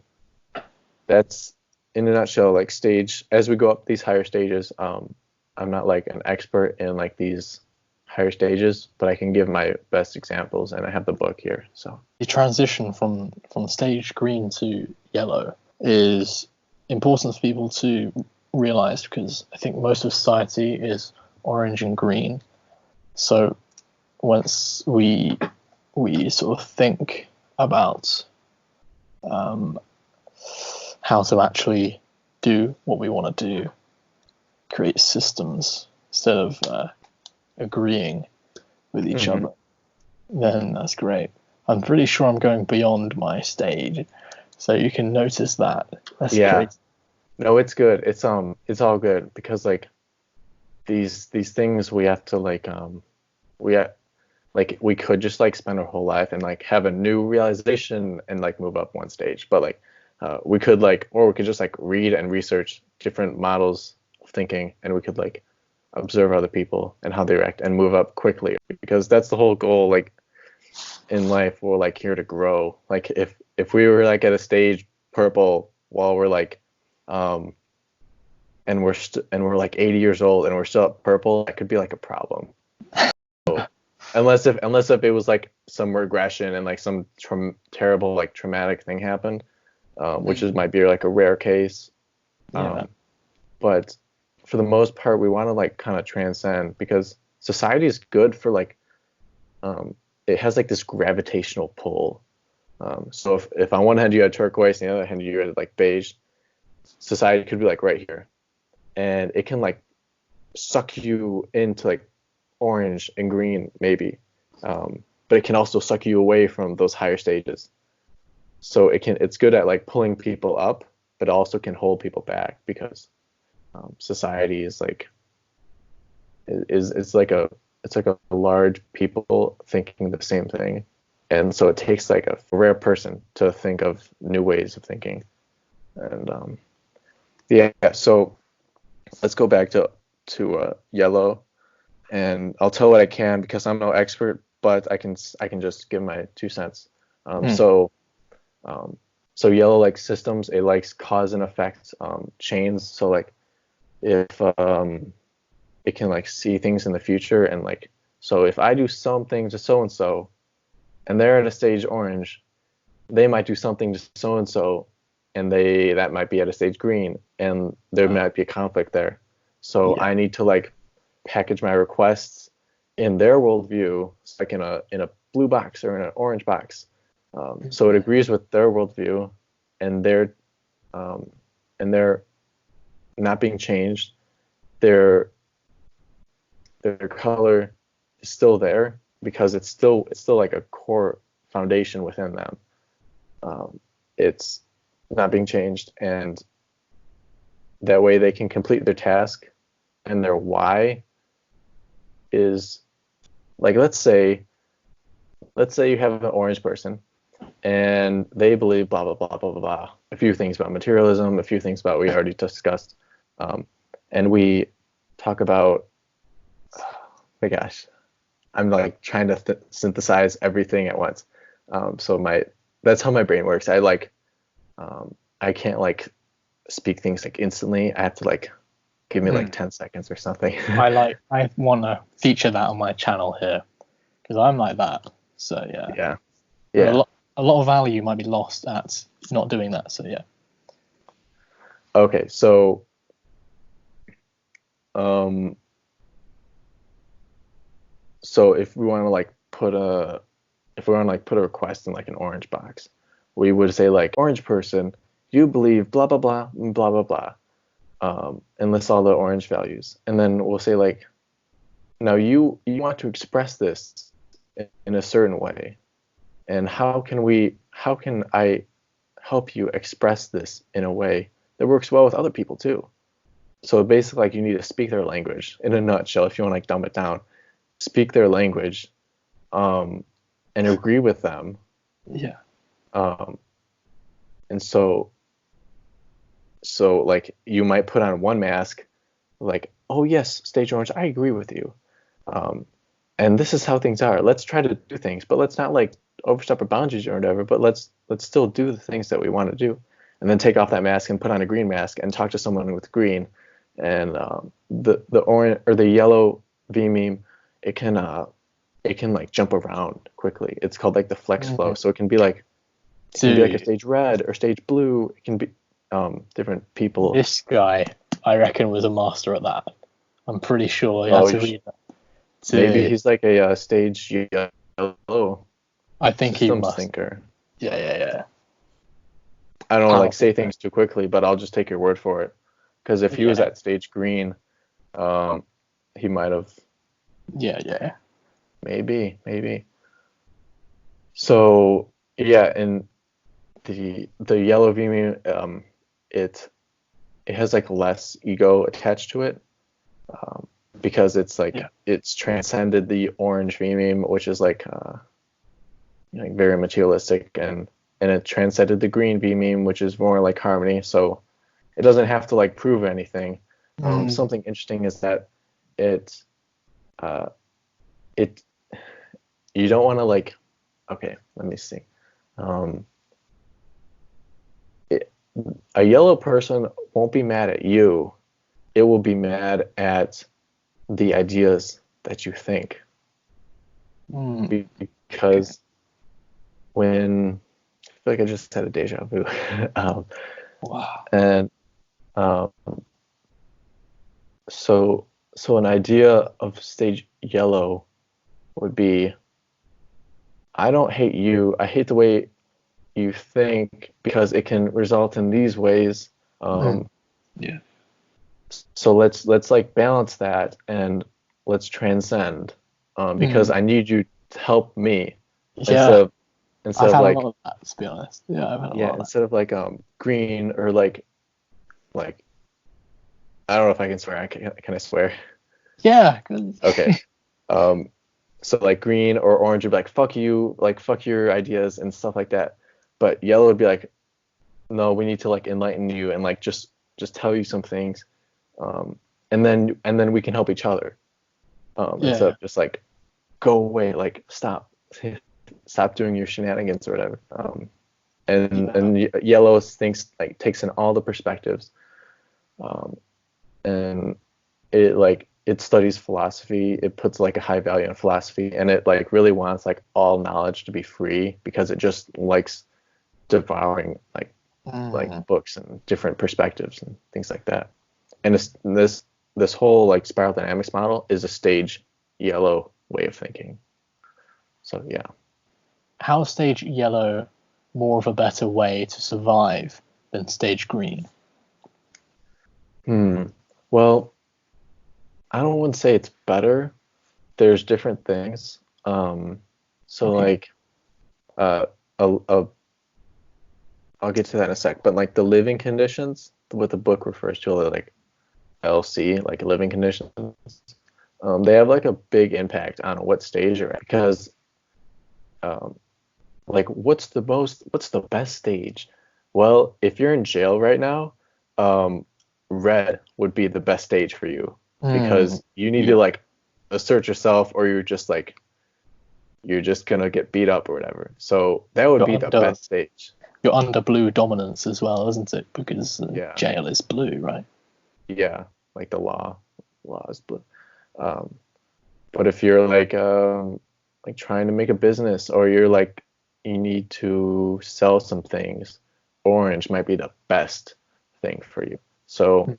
that's in a nutshell like stage. As we go up these higher stages, I'm not like an expert in like these higher stages, but I can give my best examples, and I have the book here. So the transition from stage green to yellow is important for people to realize, because I think most of society is orange and green. So once we sort of think about how to actually do what we want to do, create systems instead of agreeing with each other, then that's great. I'm pretty sure I'm going beyond my stage, so you can notice that. That's great. No, it's good. It's all good, because like these things we have to like we could just like spend our whole life and like have a new realization and like move up one stage, but like we could just like read and research different models of thinking, and we could like observe other people and how they react and move up quickly, because that's the whole goal. Like in life, we're like here to grow. Like if we were like at a stage purple while we're like and we're like 80 years old and we're still at purple, that could be like a problem. Unless if it was like some regression and like some terrible like traumatic thing happened, which might be like a rare case. But for the most part, we want to like kind of transcend, because society is good for like it has like this gravitational pull. So if on one hand you had turquoise and the other hand you had like beige, society could be like right here, and it can like suck you into like orange and green maybe, but it can also suck you away from those higher stages. So it's good at like pulling people up, but also can hold people back, because society is like it's like a large people thinking the same thing, and so it takes like a rare person to think of new ways of thinking. And so let's go back to yellow, and I'll tell what I can, because I'm no expert, but I can just give my 2 cents. So yellow likes systems. It likes cause and effect chains. So like if it can like see things in the future, and like, so if I do something to so and so and they're at a stage orange, they might do something to so and so, and that might be at a stage green, and there might be a conflict there. So I need to like package my requests in their worldview, like in a blue box or in an orange box, so it agrees with their worldview, and they're not being changed. Their color is still there, because it's still like a core foundation within them. It's not being changed, and that way they can complete their task, and their why is like, let's say you have an orange person and they believe blah blah blah blah blah blah, a few things about materialism, a few things about we already discussed, and we talk about, oh my gosh, I'm like trying to synthesize everything at once. So that's how my brain works. I can't like speak things like instantly. I have to like give me like 10 seconds or something. I want to feature that on my channel here because I'm like that. So Yeah. A lot of value might be lost at not doing that. So yeah. Okay, so so if we want to like put a request in like an orange box, we would say like, orange person, you believe blah blah blah blah blah blah, and list all the orange values, and then we'll say like, now you want to express this in a certain way, and how can I help you express this in a way that works well with other people too? So basically, like, you need to speak their language in a nutshell. If you want to like dumb it down, speak their language, and agree with them. Yeah. And so like you might put on one mask, like, oh yes, stage orange, I agree with you. And this is how things are. Let's try to do things, but let's not like overstep our boundaries or whatever. But let's still do the things that we want to do. And then take off that mask and put on a green mask and talk to someone with green. And the orange or the yellow V meme, it can like jump around quickly. It's called like the flex flow. So it can be like a stage red or stage blue. It can be different people. This guy, I reckon, was a master at that. I'm pretty sure he had to read that. Maybe he's like a stage yellow. I think he must. Thinker. Yeah. I don't like say things too quickly, but I'll just take your word for it. Because if he was at stage green, he might have. Yeah. Maybe. So yeah, and the yellow V meme, it has like less ego attached to it, because it's like it's transcended the orange V meme, which is like very materialistic, and it transcended the green V meme, which is more like harmony. So it doesn't have to like prove anything. Something interesting is that it you don't want to like, okay, let me see. A yellow person won't be mad at you. It will be mad at the ideas that you think. Because when I feel like I just had a deja vu. Wow. And so an idea of stage yellow would be, I don't hate you. I hate the way you think because it can result in these ways. Yeah. So let's like balance that and let's transcend, because I need you to help me. Yeah. Instead of like, a lot of that, to be honest. Yeah, I've had a lot of that. Instead of like green or like I don't know if I can swear. Can I swear? Yeah. Okay. So like green or orange would be like, fuck you, like fuck your ideas and stuff like that. But yellow would be like, no, we need to like enlighten you and like just tell you some things, and then we can help each other, instead of just like, go away, like stop doing your shenanigans or whatever. And yellow thinks like takes in all the perspectives, and it studies philosophy. It puts like a high value on philosophy, and it like really wants like all knowledge to be free because it just likes devouring like books and different perspectives and things like that. And this whole like spiral dynamics model is a stage yellow way of thinking. So yeah. How is stage yellow more of a better way to survive than stage green? Well, I don't want to say it's better. There's different things. Like, I'll get to that in a sec. But like the living conditions, what the book refers to, like LC, like living conditions, they have like a big impact on what stage you're at. Because, like, what's the best stage? Well, if you're in jail right now, red would be the best stage for you, because you need to like assert yourself, or you're just like you're just gonna get beat up or whatever. So that would be the best stage. You're under blue dominance as well, isn't it? Because jail is blue, right? Yeah, like the law is blue. But if you're like trying to make a business, or you're like you need to sell some things, orange might be the best thing for you. So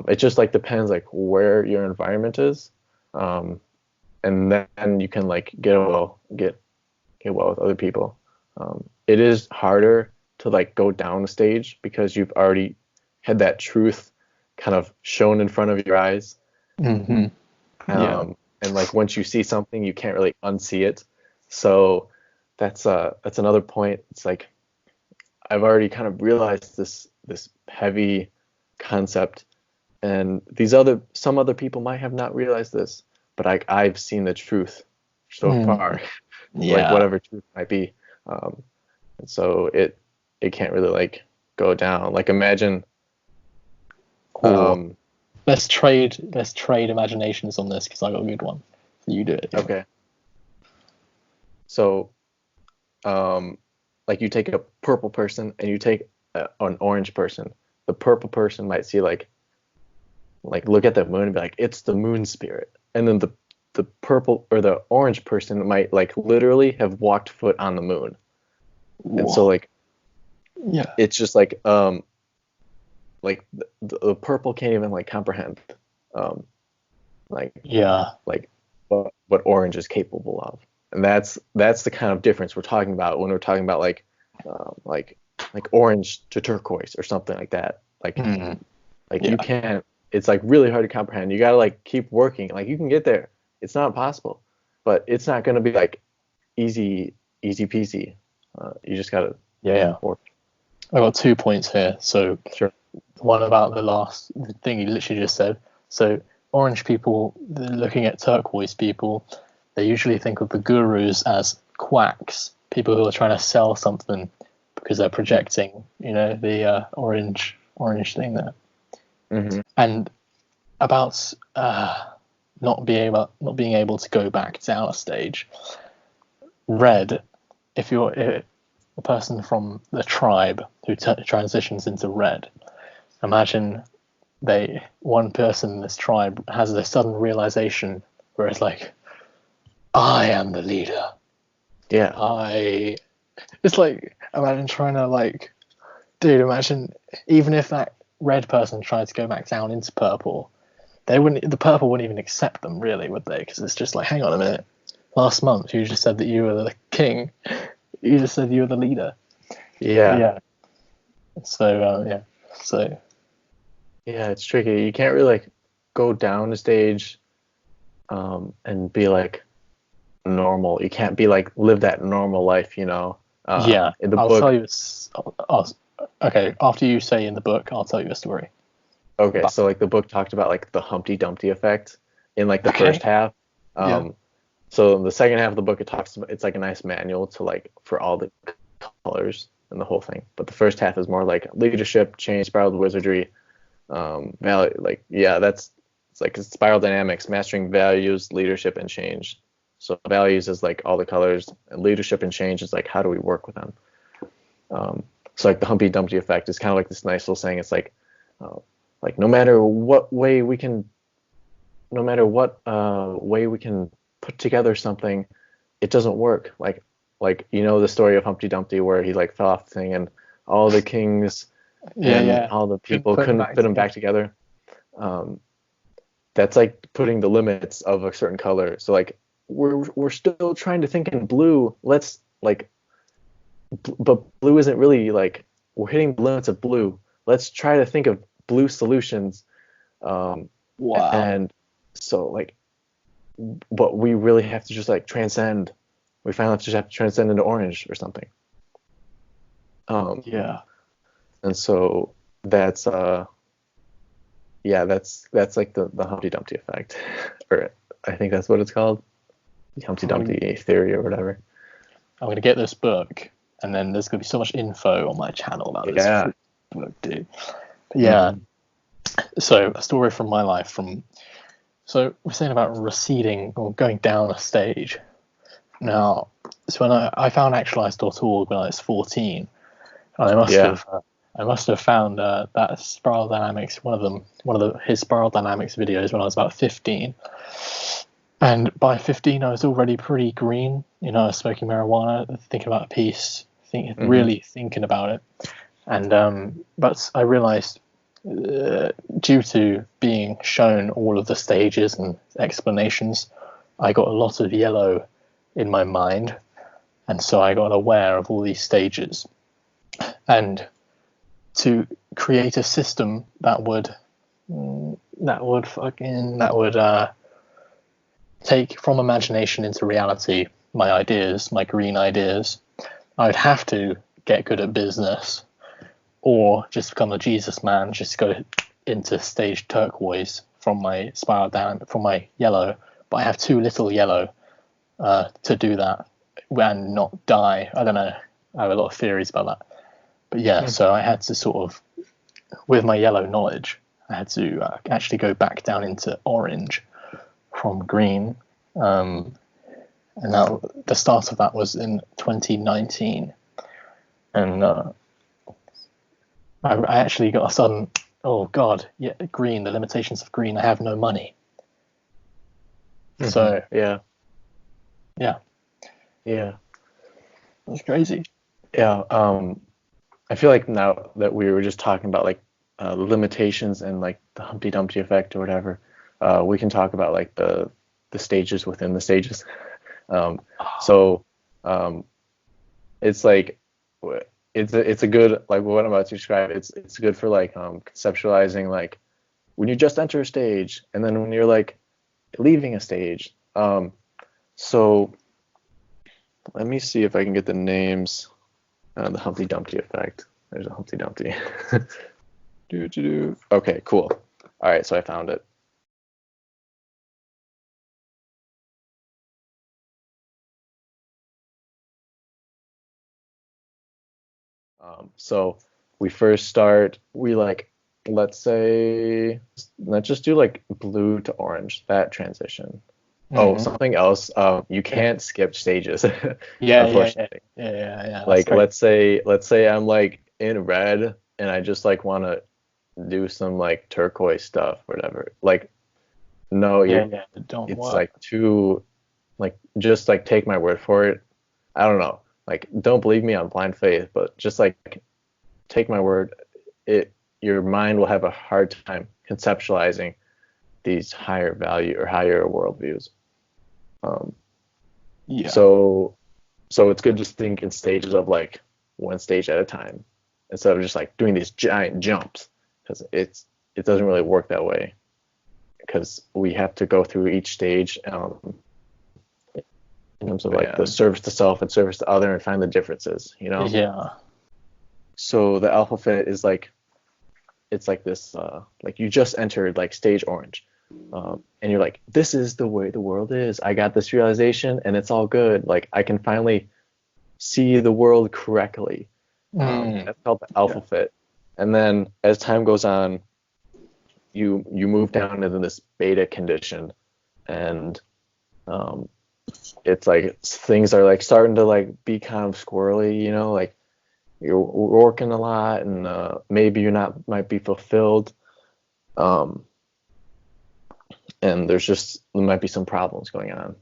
it just like depends like where your environment is, and then you can like get well with other people. It is harder to like go down a stage because you've already had that truth kind of shown in front of your eyes. Mm-hmm. And like once you see something, you can't really unsee it. So that's another point. It's like I've already kind of realized this heavy concept, and some other people might have not realized this, but I've seen the truth so far, like whatever truth might be. And so it can't really like go down. Like imagine. Let's trade imaginations on this because I got a good one. So you do it. Okay. So, like you take a purple person and you take an orange person. The purple person might see like look at the moon and be like, it's the moon spirit. And then the purple or the orange person might like literally have walked foot on the moon. Whoa. And so like, it's just like the purple can't even like comprehend what orange is capable of. And that's the kind of difference we're talking about when we're talking about like orange to turquoise or something like that. You can't, it's like really hard to comprehend. You gotta like keep working. Like you can get there. It's not impossible, but it's not gonna be like easy peasy. You just gotta work. I got 2 points here. So sure. One about the thing you literally just said. So orange people, looking at turquoise people, they usually think of the gurus as quacks, people who are trying to sell something because they're projecting, the orange thing there. Mm-hmm. And about not being able to go back down a stage. Red, if you're a person from the tribe who transitions into red, imagine one person in this tribe has this sudden realization where it's like, I am the leader. Yeah. It's like, imagine trying to imagine even if that red person tried to go back down into purple, the purple wouldn't even accept them really, would they? Because it's just like, hang on a minute. Last month you just said that you were the king. You just said you were the leader. Yeah. So, yeah, it's tricky. You can't really like go down a stage and be like normal. You can't be like live that normal life, In the I'll book, tell you. Okay, after you say in the book, I'll tell you a story. Okay, so like the book talked about like the Humpty Dumpty effect in like the first half. So in the second half of the book, it's like a nice manual to like for all the colors and the whole thing. But the first half is more like leadership, change, spiraled wizardry, it's like spiral dynamics, mastering values, leadership, and change. So values is like all the colors, and leadership and change is like how do we work with them. So like the Humpty Dumpty effect is kind of like this nice little saying. It's like no matter what way we can put together something, it doesn't work. Like the story of Humpty Dumpty where he like fell off the thing and all the kings all the people couldn't fit him back together. That's like putting the limits of a certain color. So like we're still trying to think in blue. Let's like, but blue isn't really like we're hitting the limits of blue. Let's try to think of blue solutions. Wow. And so like, but we really have to just like transcend. We finally just have to transcend into orange or something. And so that's that's like the Humpty Dumpty effect, or I think that's what it's called, the Humpty Dumpty theory or whatever. I'm gonna get this book, and then there's gonna be so much info on my channel about this book, dude. So a story from my life. So we're saying about receding or going down a stage. Now, so when I found actualized.org when I was 14, and I must have found that spiral dynamics, one of his spiral dynamics videos when I was about 15. And by 15, I was already pretty green. You know, I was smoking marijuana, thinking about peace, really thinking about it. And but I realized, due to being shown all of the stages and explanations, I got a lot of yellow in my mind, and so I got aware of all these stages. And to create a system that would take from imagination into reality my ideas, my green ideas, I would have to get good at business, or just become a Jesus man, just go into stage turquoise from my spiral down from my yellow. But I have too little yellow to do that and not die. I don't know. I have a lot of theories about that. But yeah, so I had to sort of, with my yellow knowledge, I had to actually go back down into orange from green. And now the start of that was in 2019. And I actually got a sudden, oh God, yeah, green, the limitations of green, I have no money. So, yeah. That's crazy. Yeah. I feel like now that we were just talking about like limitations and like the Humpty Dumpty effect or whatever, we can talk about like the stages within the stages. So it's like it's a good, like what I'm about to describe. It's good for like conceptualizing like when you just enter a stage and then when you're like leaving a stage. So let me see if I can get the names. The Humpty Dumpty effect. There's a Humpty Dumpty. Okay, cool. All right, so I found it. So we first start, let's just do like blue to orange, that transition. Oh, something else. You can't skip stages. Unfortunately. Yeah. Like let's say I'm like in red and I just like want to do some like turquoise stuff or whatever. Like no, don't it's work. like too, like just like take my word for it. I don't know. Like don't believe me on blind faith, but just like take my word. Your mind will have a hard time conceptualizing these higher value or higher worldviews. So it's good to think in stages of like one stage at a time instead of just like doing these giant jumps, because it doesn't really work that way, because we have to go through each stage in terms of like the service to self and service to other and find the differences, you know? Yeah. So the alpha fit is like, it's like this, like you just entered like stage orange. And you're like, this is the way the world is. I got this realization and it's all good. Like I can finally see the world correctly. That's called the alpha fit. And then as time goes on, you move down into this beta condition, and it's like things are like starting to like be kind of squirrely, you know, like you're working a lot and maybe you're might be fulfilled. And there might be some problems going on.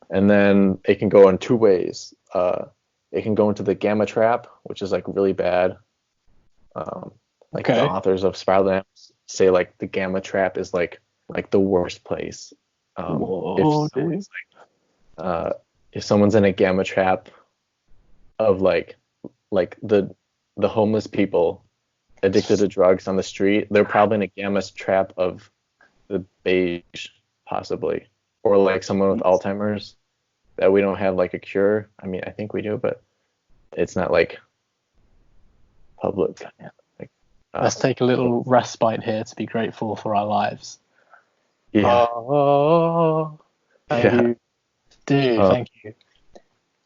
And then it can go in two ways. It can go into the gamma trap, which is like really bad. The authors of Spiral Dynamics say like the gamma trap is like the worst place. If someone's in a gamma trap of like the homeless people addicted to drugs on the street, they're probably in a gamma trap of the beige, possibly, or like someone with Alzheimer's that we don't have like a cure. I mean, I think we do, but it's not like public. Like, let's take a little respite here to be grateful for our lives. Yeah. Thank you. Dude, thank you.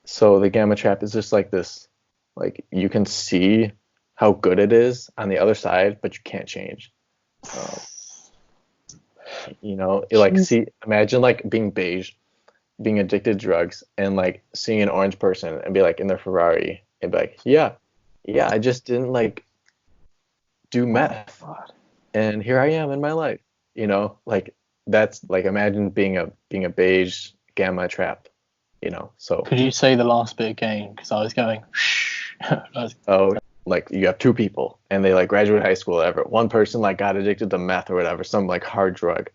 So the gamma trap is just like this, like you can see how good it is on the other side, but you can't change. You know, imagine like being beige being addicted to drugs and like seeing an orange person and be like in their Ferrari and be like, yeah, I just didn't like do meth, and here I am in my life, you know, like that's like, imagine being a beige gamma trap, you know. So could you say the last bit again? Because I was going, shh. Oh, like you have two people and they like graduate high school or whatever. One person like got addicted to meth or whatever, some like hard drug.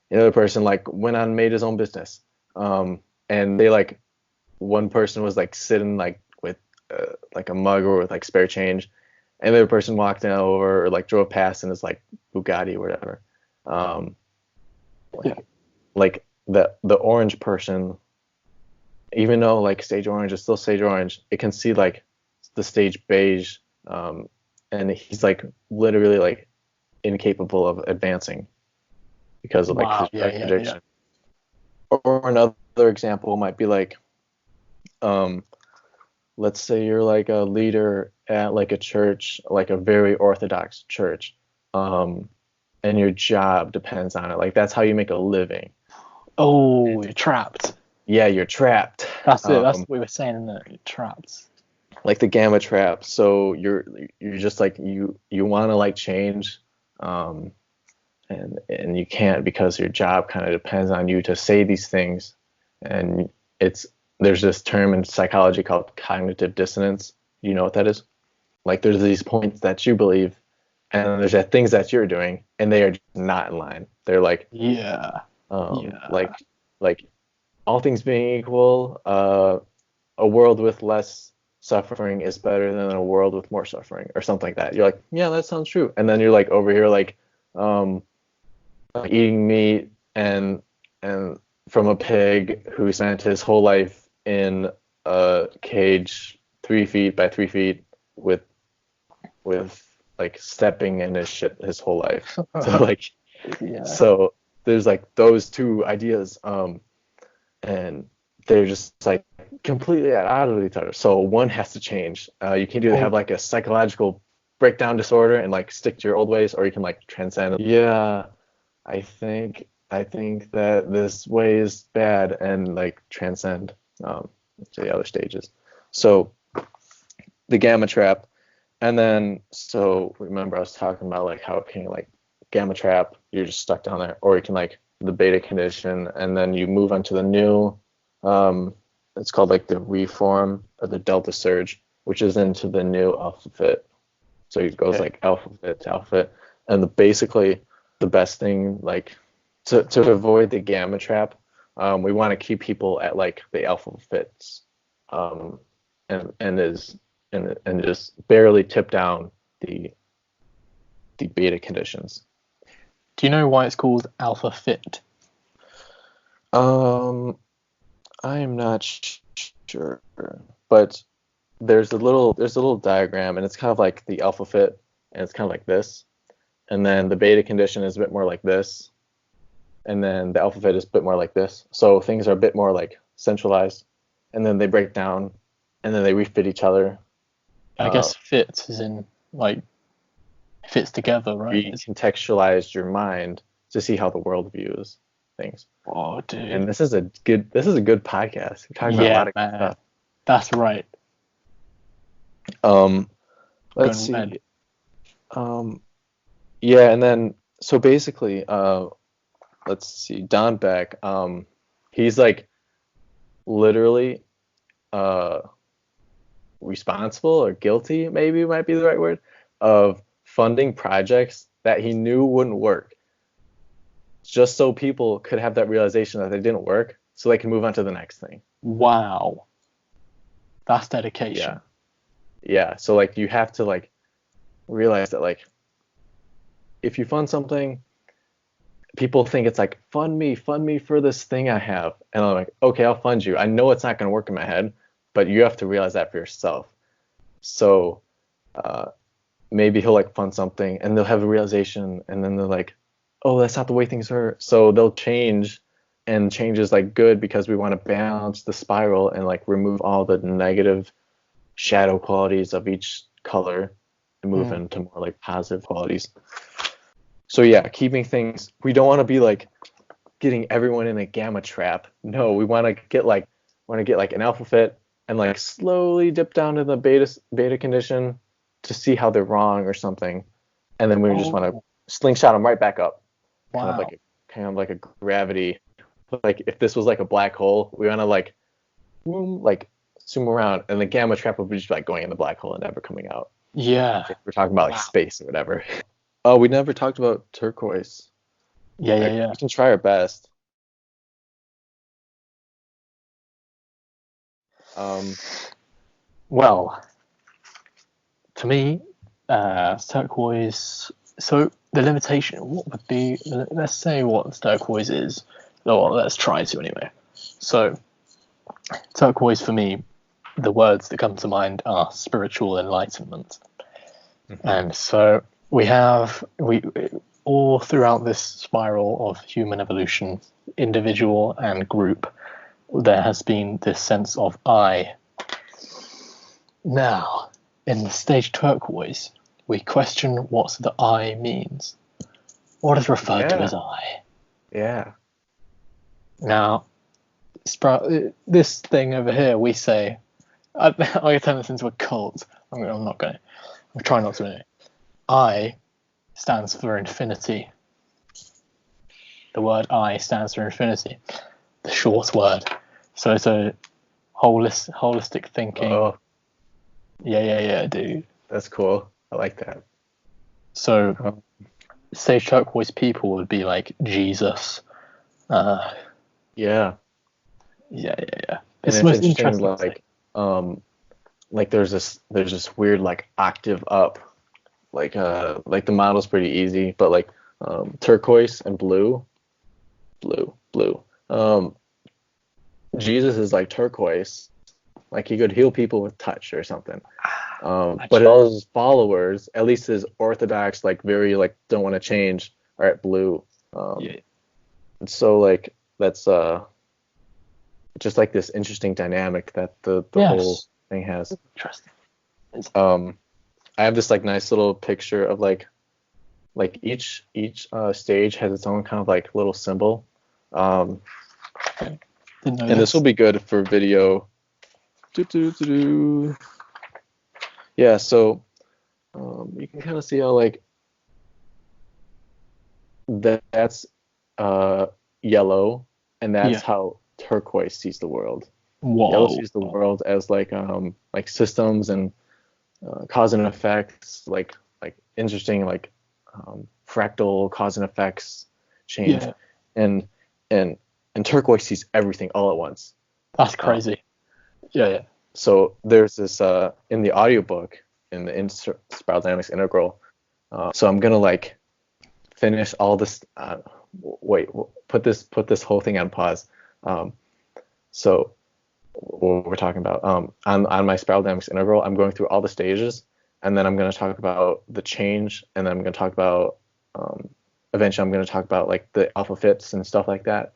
The other person like went on and made his own business. And they like, one person was like sitting like with like a mug or with like spare change, and the other person walked in over or like drove past in his like Bugatti or whatever. Like the orange person, even though like stage orange is still stage orange, it can see like the stage beige, and he's like literally like incapable of advancing because of like his addiction. Or another example might be like, let's say you're like a leader at like a church, like a very orthodox church, and your job depends on it. Like that's how you make a living. Oh, you're trapped. Yeah, you're trapped. That's it. That's what we were saying, isn't it? You're trapped. Like the gamma trap. So you're just like you want to like change, and you can't because your job kind of depends on you to say these things, and there's this term in psychology called cognitive dissonance. You know what that is? Like there's these points that you believe, and there's things that you're doing, and they are just not in line. They're like like all things being equal, a world with less suffering is better than a world with more suffering, or something like that. You're like, yeah, that sounds true. And then you're like over here like eating meat and from a pig who spent his whole life in a cage 3 feet by 3 feet with like stepping in his shit his whole life. So like so there's like those two ideas, and they're just like completely out of each other. So one has to change. You can either have like a psychological breakdown disorder and like stick to your old ways, or you can like transcend. Yeah, I think that this way is bad, and like transcend to the other stages. So the gamma trap, and then so remember I was talking about like how it can like gamma trap, you're just stuck down there, or you can like the beta condition, and then you move on to the new. It's called like the reform or the delta surge, which is into the new alpha fit. So it goes like alpha fit to alpha fit, and basically the best thing like to avoid the gamma trap, we want to keep people at like the alpha fits, and just barely tip down the beta conditions. Do you know why it's called alpha fit? I am not sure, but there's a little diagram, and it's kind of like the alpha fit, and it's kind of like this, and then the beta condition is a bit more like this, and then the alpha fit is a bit more like this. So things are a bit more like centralized, and then they break down, and then they refit each other. I guess fits is in like fits together, right? Recontextualize your mind to see how the world views things. Oh, dude! And this is a good podcast. We're talking about a lot of good stuff. That's right. Let's see. Yeah, and then so basically, let's see. Don Beck, he's like literally responsible or guilty, maybe might be the right word, of funding projects that he knew wouldn't work, just so people could have that realization that they didn't work, so they can move on to the next thing. Wow. That's dedication. Yeah. So like you have to like realize that like if you fund something, people think it's like fund me for this thing I have, and I'm like, okay, I'll fund you. I know it's not going to work in my head, but you have to realize that for yourself. So maybe he'll like fund something, and they'll have a realization, and then they're like, oh, that's not the way things are. So they'll change, and change is like good because we want to balance the spiral and like remove all the negative shadow qualities of each color and move into more like positive qualities. So yeah, keeping things, we don't want to be like getting everyone in a gamma trap. No, we want to get like an alpha fit and like slowly dip down to the beta condition to see how they're wrong or something, and then we just want to slingshot them right back up. Wow. Kind of like a gravity. Like if this was like a black hole, we want to like boom, like zoom around, and the gamma trap would be just like going in the black hole and never coming out. Yeah. If we're talking about like space or whatever. Oh, we never talked about turquoise. Yeah. We can try our best. Well, to me, turquoise. So the limitation, what would be? Let's say what turquoise is. Or let's try to anyway. So, turquoise for me, the words that come to mind are spiritual enlightenment, and so we all throughout this spiral of human evolution, individual and group, there has been this sense of I. Now, in the stage turquoise, we question what the I means. What is referred to as I? Yeah. Now, this thing over here, we say, I turn this into a cult. I'm trying not to anyway. I stands for infinity. The word I stands for infinity. The short word. So it's a holistic thinking. Oh. Yeah, dude. That's cool. I like that. So, stage turquoise people would be like Jesus. Yeah. It's the most interesting. Like there's this weird like octave up. Like the model's pretty easy, but like turquoise and blue. Jesus is like turquoise. Like he could heal people with touch or something. But all his followers, at least his orthodox, like very like don't want to change, are at blue. And so like that's just like this interesting dynamic that the whole thing has. Interesting. I have this like nice little picture of like each stage has its own kind of like little symbol. And this will be good for video. Yeah, so you can kind of see how like that's yellow, and that's how turquoise sees the world. Whoa. Yellow sees the world as like systems and cause and effects, like interesting like fractal cause and effects change, and turquoise sees everything all at once. That's crazy. Yeah. So there's this in the audiobook in the Spiral Dynamics Integral. So I'm gonna like finish all this. Put this whole thing on pause. So what we're talking about on my Spiral Dynamics Integral, I'm going through all the stages, and then I'm going to talk about the change, and then I'm going to talk about eventually I'm going to talk about like the alpha fits and stuff like that,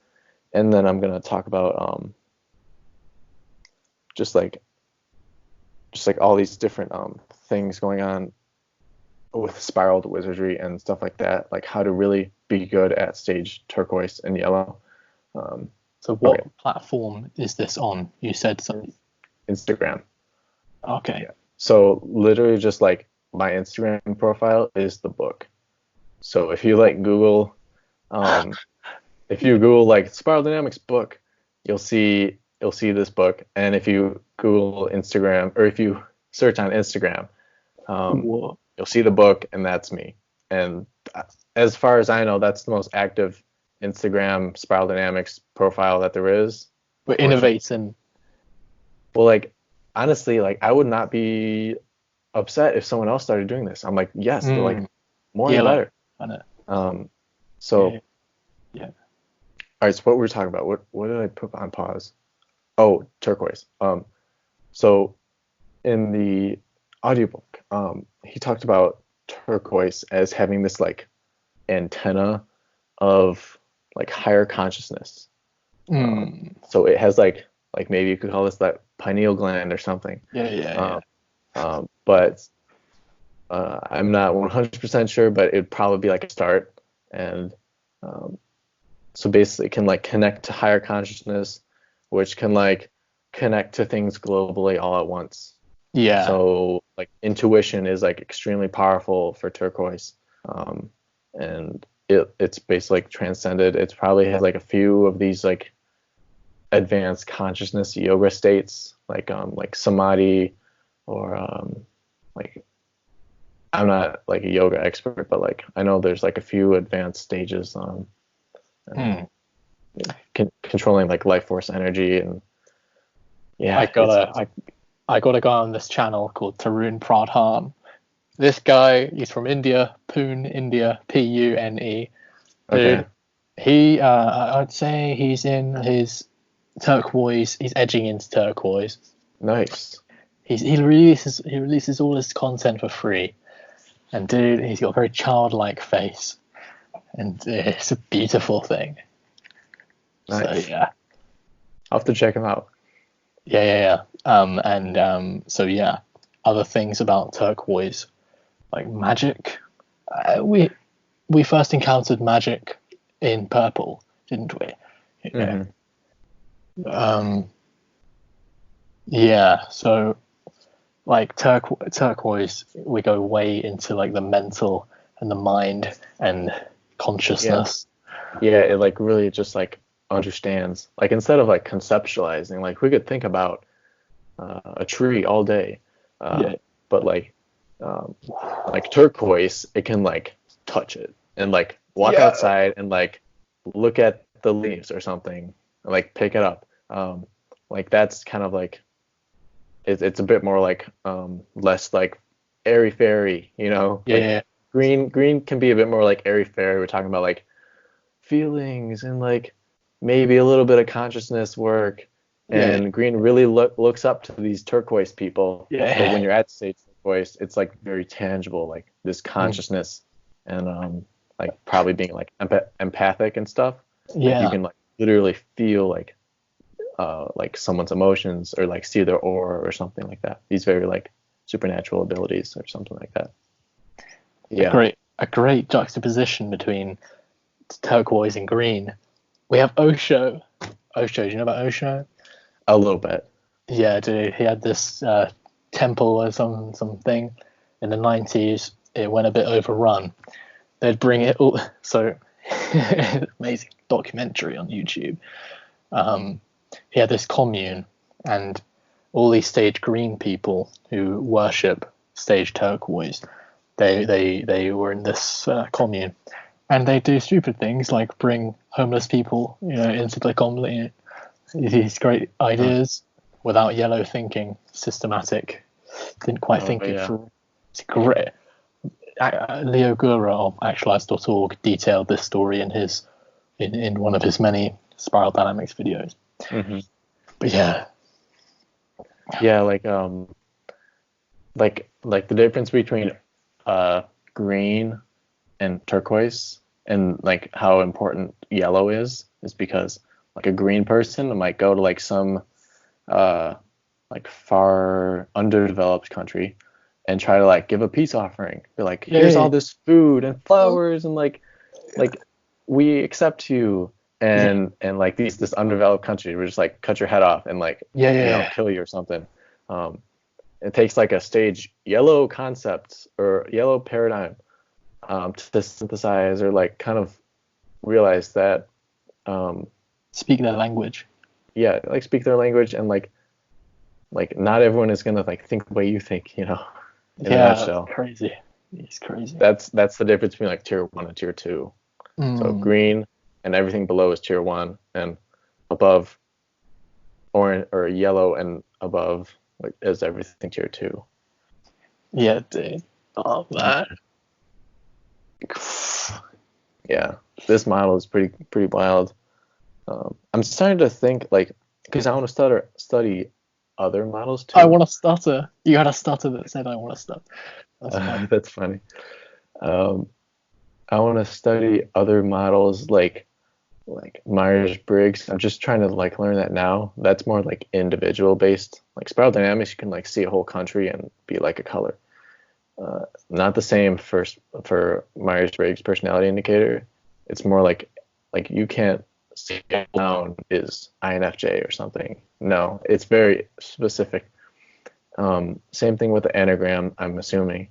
and then I'm going to talk about just like all these different things going on with spiraled wizardry and stuff like that, like how to really be good at stage turquoise and yellow. So what platform is this on? You said something. Instagram. Okay. Yeah. So literally just like my Instagram profile is the book. So if you like Google, like Spiral Dynamics book, you'll see this book. And if you Google Instagram, or if you search on Instagram, you'll see the book, and that's me. And as far as I know, that's the most active Instagram Spiral Dynamics profile that there is. We're innovating. Well, like honestly, like I would not be upset if someone else started doing this. I'm like, yes, but like more the better. I know. Yeah. All right, so what were we talking about? What did I put on pause? Oh, turquoise. So in the audiobook, he talked about turquoise as having this like antenna of like higher consciousness. So it has like maybe you could call this that pineal gland or something. Yeah. But I'm not 100% sure, but it'd probably be like a start. And So basically, it can like connect to higher consciousness, which can like connect to things globally all at once. Yeah. So like intuition is like extremely powerful for Turquoise, and it's basically like transcended. It probably has like a few of these like advanced consciousness yoga states, like samadhi, or like I'm not like a yoga expert, but like I know there's like a few advanced stages, controlling like life force energy, and yeah. I got a guy on this channel called Tarun Pradhan. This guy, he's from India, Pune, India, Pune. Dude, Okay. I'd say he's in his turquoise. He's edging into turquoise. Nice. He releases all his content for free, and dude, he's got a very childlike face, and it's a beautiful thing. Nice. So yeah, I'll have to check him out. yeah. So yeah, other things about turquoise, like magic. We first encountered magic in purple, didn't we? Yeah. Mm-hmm. Yeah. So like turquoise, we go way into like the mental and the mind and consciousness. Yeah, it like really just like understands. Like instead of like conceptualizing, like we could think about a tree all day, but like turquoise, it can like touch it and like walk outside and like look at the leaves or something and like pick it up. Like that's kind of like it's a bit more like less like airy fairy, you know. Yeah. Green can be a bit more like airy fairy. We're talking about like feelings and like maybe a little bit of consciousness work. And green really looks up to these turquoise people. Yeah. So when you're at stage turquoise, it's like very tangible, like this consciousness and like probably being like empathic and stuff. Yeah. Like you can like literally feel like someone's emotions or like see their aura or something like that. These very like supernatural abilities or something like that. Yeah. A great juxtaposition between turquoise and green. We have Osho. Do you know about Osho? A little bit. Yeah, dude. He had this temple or something in the 90s. It went a bit overrun. They'd bring it all. So amazing documentary on YouTube. He had this commune, and all these stage green people who worship stage turquoise, they were in this commune, and they do stupid things like bring homeless people, into the commune. These great ideas without yellow thinking, systematic. Didn't quite think it through. It's great. Leo Gura of actualize.org detailed this story in one of his many spiral dynamics videos. Mm-hmm. But yeah, like the difference between green and turquoise and like how important yellow is because like a green person might go to like some like far underdeveloped country and try to like give a peace offering, be like, here's all this food and flowers and like we accept you, and like this undeveloped country we're just like cut your head off and like kill you or something. It takes like a stage yellow concept or yellow paradigm to synthesize or like kind of realize that speak their language. Yeah, like speak their language, and like not everyone is gonna like think the way you think, in a nutshell. Crazy. It's crazy. That's the difference between like tier 1 and tier 2. So green and everything below is tier 1, and above orange or yellow and above like is everything tier 2. Yeah, dude. Oh man. Yeah, this model is pretty wild. I'm starting to think like, because I want to study other models too. I want to stutter. You had a stutter that said I want to stutter. That's funny. I want to study other models like Myers-Briggs. I'm just trying to like learn that now. That's more like individual based. Like spiral dynamics, you can like see a whole country and be like a color. Not the same for Myers-Briggs personality indicator. It's more like Like you can't say down is INFJ or something. No, it's very specific. Same thing with the anagram, I'm assuming.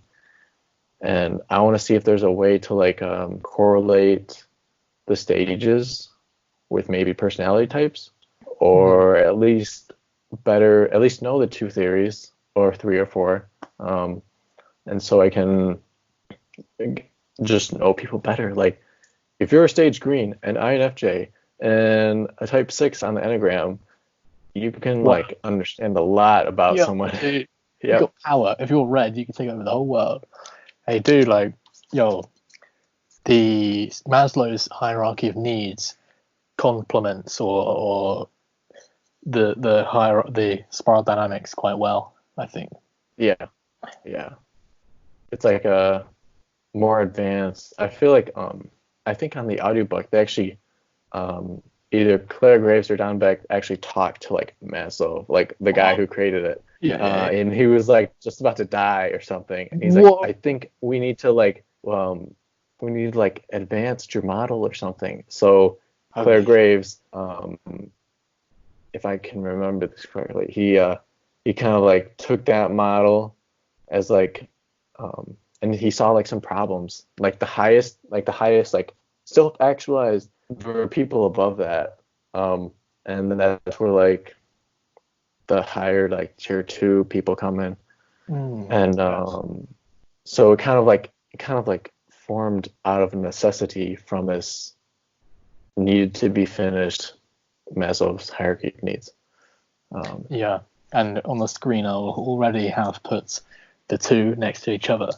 And I want to see if there's a way to like correlate the stages with maybe personality types, or at least know the two theories or three or four, and so I can just know people better. Like if you're a stage green, an INFJ, and a type 6 on the enneagram, you can like understand a lot about someone. Dude, you've got power. If you're red, you can take over the whole world. Hey, dude, like, the Maslow's hierarchy of needs complements or the spiral dynamics quite well, I think. Yeah. It's like a more advanced. I feel like I think on the audiobook they actually either Clare Graves or Don Beck actually talked to like Maslow, like the guy who created it. And he was like just about to die or something. And he's like, I think we need to advance your model or something. So Clare Graves, if I can remember this correctly, he kind of like took that model as like, and he saw like some problems, like the highest like still actualized for people above that, and then that's where like the higher like tier 2 people come in, and so it kind of like formed out of necessity from this needed to be finished Maslow's hierarchy of needs. And on the screen I'll already have put the two next to each other.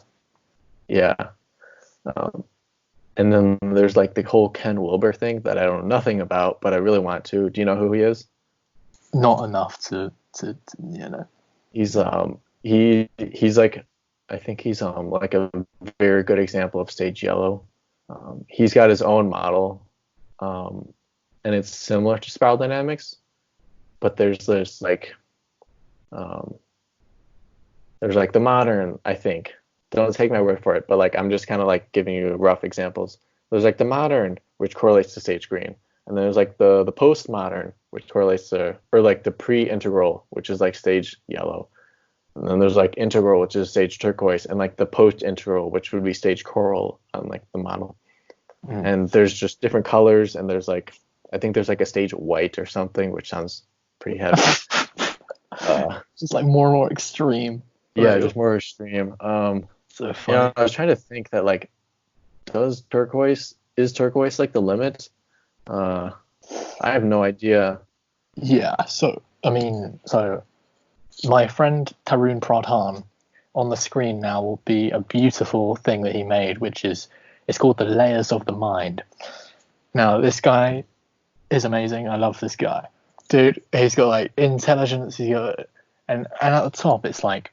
And then there's like the whole Ken Wilbur thing that I don't know nothing about, but I really want to. Do you know who he is? Not enough to He's he's like, I think he's like a very good example of stage yellow. He's got his own model, and it's similar to spiral dynamics, but there's like the modern, I think. Don't take my word for it, but like I'm just kind of like giving you rough examples. There's like the modern, which correlates to stage green, and then there's like the postmodern, which correlates to, or like the pre-integral, which is like stage yellow, and then there's like integral, which is stage turquoise, and like the post-integral, which would be stage coral on like the model. And there's just different colors, and there's like, I think there's like a stage white or something, which sounds pretty heavy. Just like more and more extreme. Yeah, just more extreme. So funny. I was trying to think that like, is turquoise like the limit? I have no idea. Yeah, so my friend Tarun Pradhan on the screen now will be a beautiful thing that he made, it's called The Layers of the Mind. Now, this guy is amazing. I love this guy. Dude, he's got like intelligence, and at the top it's like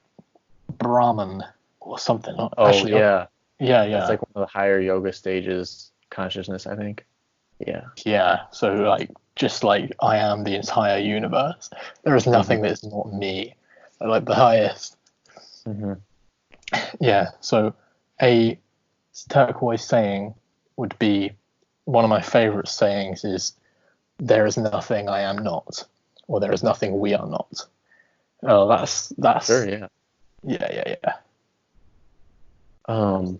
Brahman or something. Yeah. It's like one of the higher yoga stages, consciousness, I think. Yeah, so like, just like I am the entire universe, there is nothing that's not me, like the highest. So a turquoise saying would be, one of my favorite sayings is, there is nothing I am not, or there is nothing we are not. Oh, that's sure. Yeah. What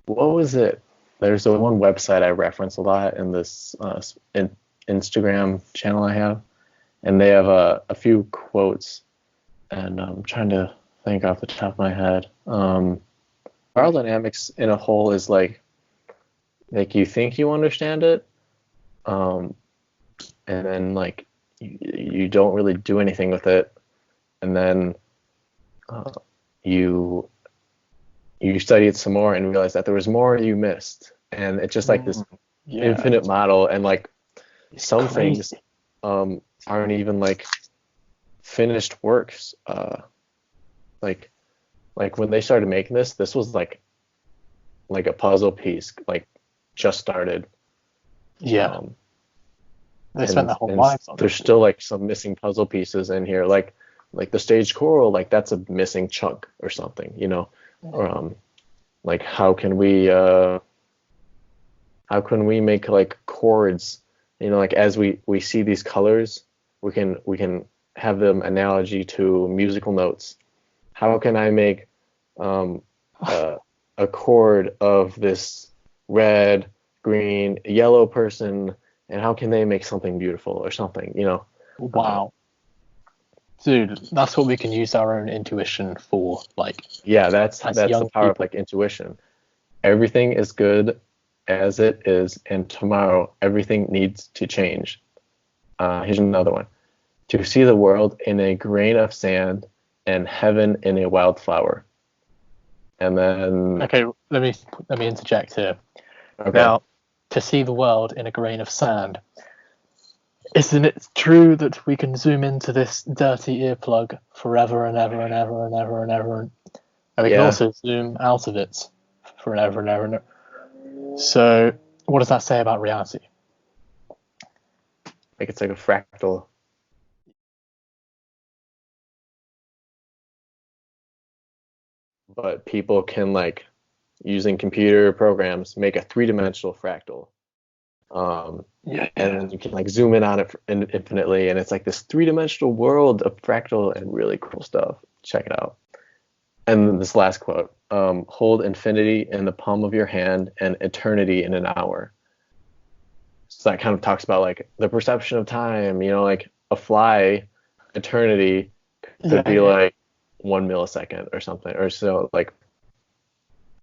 was it? There's the one website I reference a lot in this Instagram channel I have, and they have a few quotes, and I'm trying to think off the top of my head. Spiral dynamics in a whole is like you think you understand it, and then like you don't really do anything with it, and then you study it some more and realize that there was more you missed, and it's just like this infinite model, and like some things aren't even like finished works. Like when they started making this was like a puzzle piece, like just started. They spent their whole lives on it. There's still like some missing puzzle pieces in here, like the stage coral, like that's a missing chunk or something, or like how can we How can we make like chords, like as we see these colors, we can have them analogy to musical notes. How can I make a chord of this red, green, yellow person, and how can they make something beautiful or something, Wow. Dude, that's what we can use our own intuition for, like. Yeah, that's the power of like intuition. Everything is good as it is, and tomorrow everything needs to change. Here's another one. To see the world in a grain of sand and heaven in a wildflower. And then Okay, let me interject here. Okay. Now, to see the world in a grain of sand. Isn't it true that we can zoom into this dirty earplug forever and ever and ever and ever and ever, and we can also zoom out of it forever and ever and ever? So, what does that say about reality? Like it's like a fractal. But people can, like, using computer programs, make a three-dimensional fractal. And then you can like zoom in on it infinitely, and it's like this three-dimensional world of fractal and really cool stuff. Check it out. And then this last quote: hold infinity in the palm of your hand and eternity in an hour. So that kind of talks about like the perception of time, like a fly, eternity could be like 1 millisecond or something, or so, like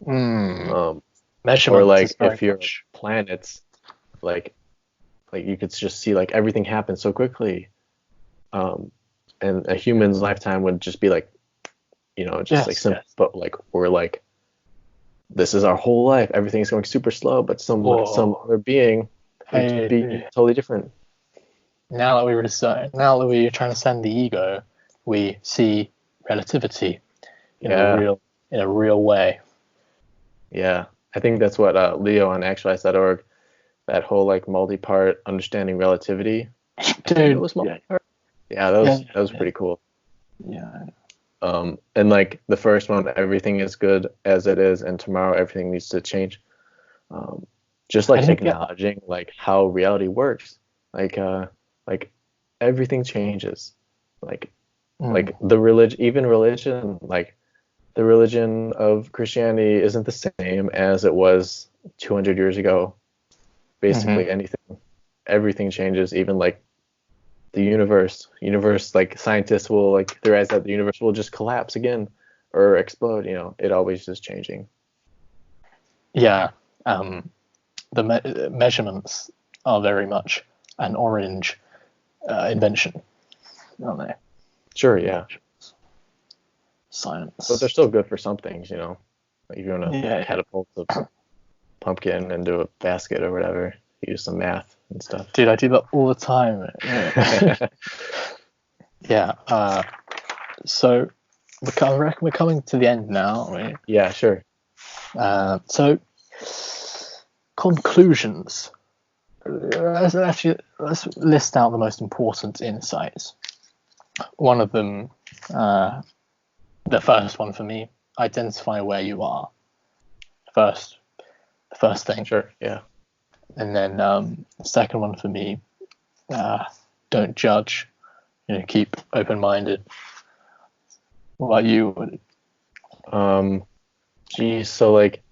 measurements, or like if your planets, like you could just see like everything happen so quickly, and a human's lifetime would just be like, simple. But like we're like, this is our whole life, everything's going super slow, but some other being would be totally different. Now that we're trying to send the ego, we see relativity in a real way. Yeah, I think that's what Leo on actualize.org, that whole like multi-part understanding relativity. Dude, it was multi-part. Yeah, that was pretty cool. Yeah. And like the first one, everything is good as it is, and tomorrow everything needs to change. Just like acknowledging like how reality works. Like everything changes. Like the religion, like the religion of Christianity isn't the same as it was 200 years ago. Basically everything changes, even like the universe, like scientists will like theorize that the universe will just collapse again or explode, it always is changing. Yeah. The measurements are very much an orange invention, aren't they? Sure, yeah. Science. But they're still good for some things, like if you want to catapult a pumpkin into a basket or whatever, use some math and stuff. Dude, I do that all the time. Yeah. So we're coming to the end now, aren't we? Yeah, sure. So conclusions. Let's list out the most important insights. One of them, the first one for me, identify where you are. The first thing. Sure, yeah. And then the second one for me, don't judge. Keep open-minded. What about you? So like,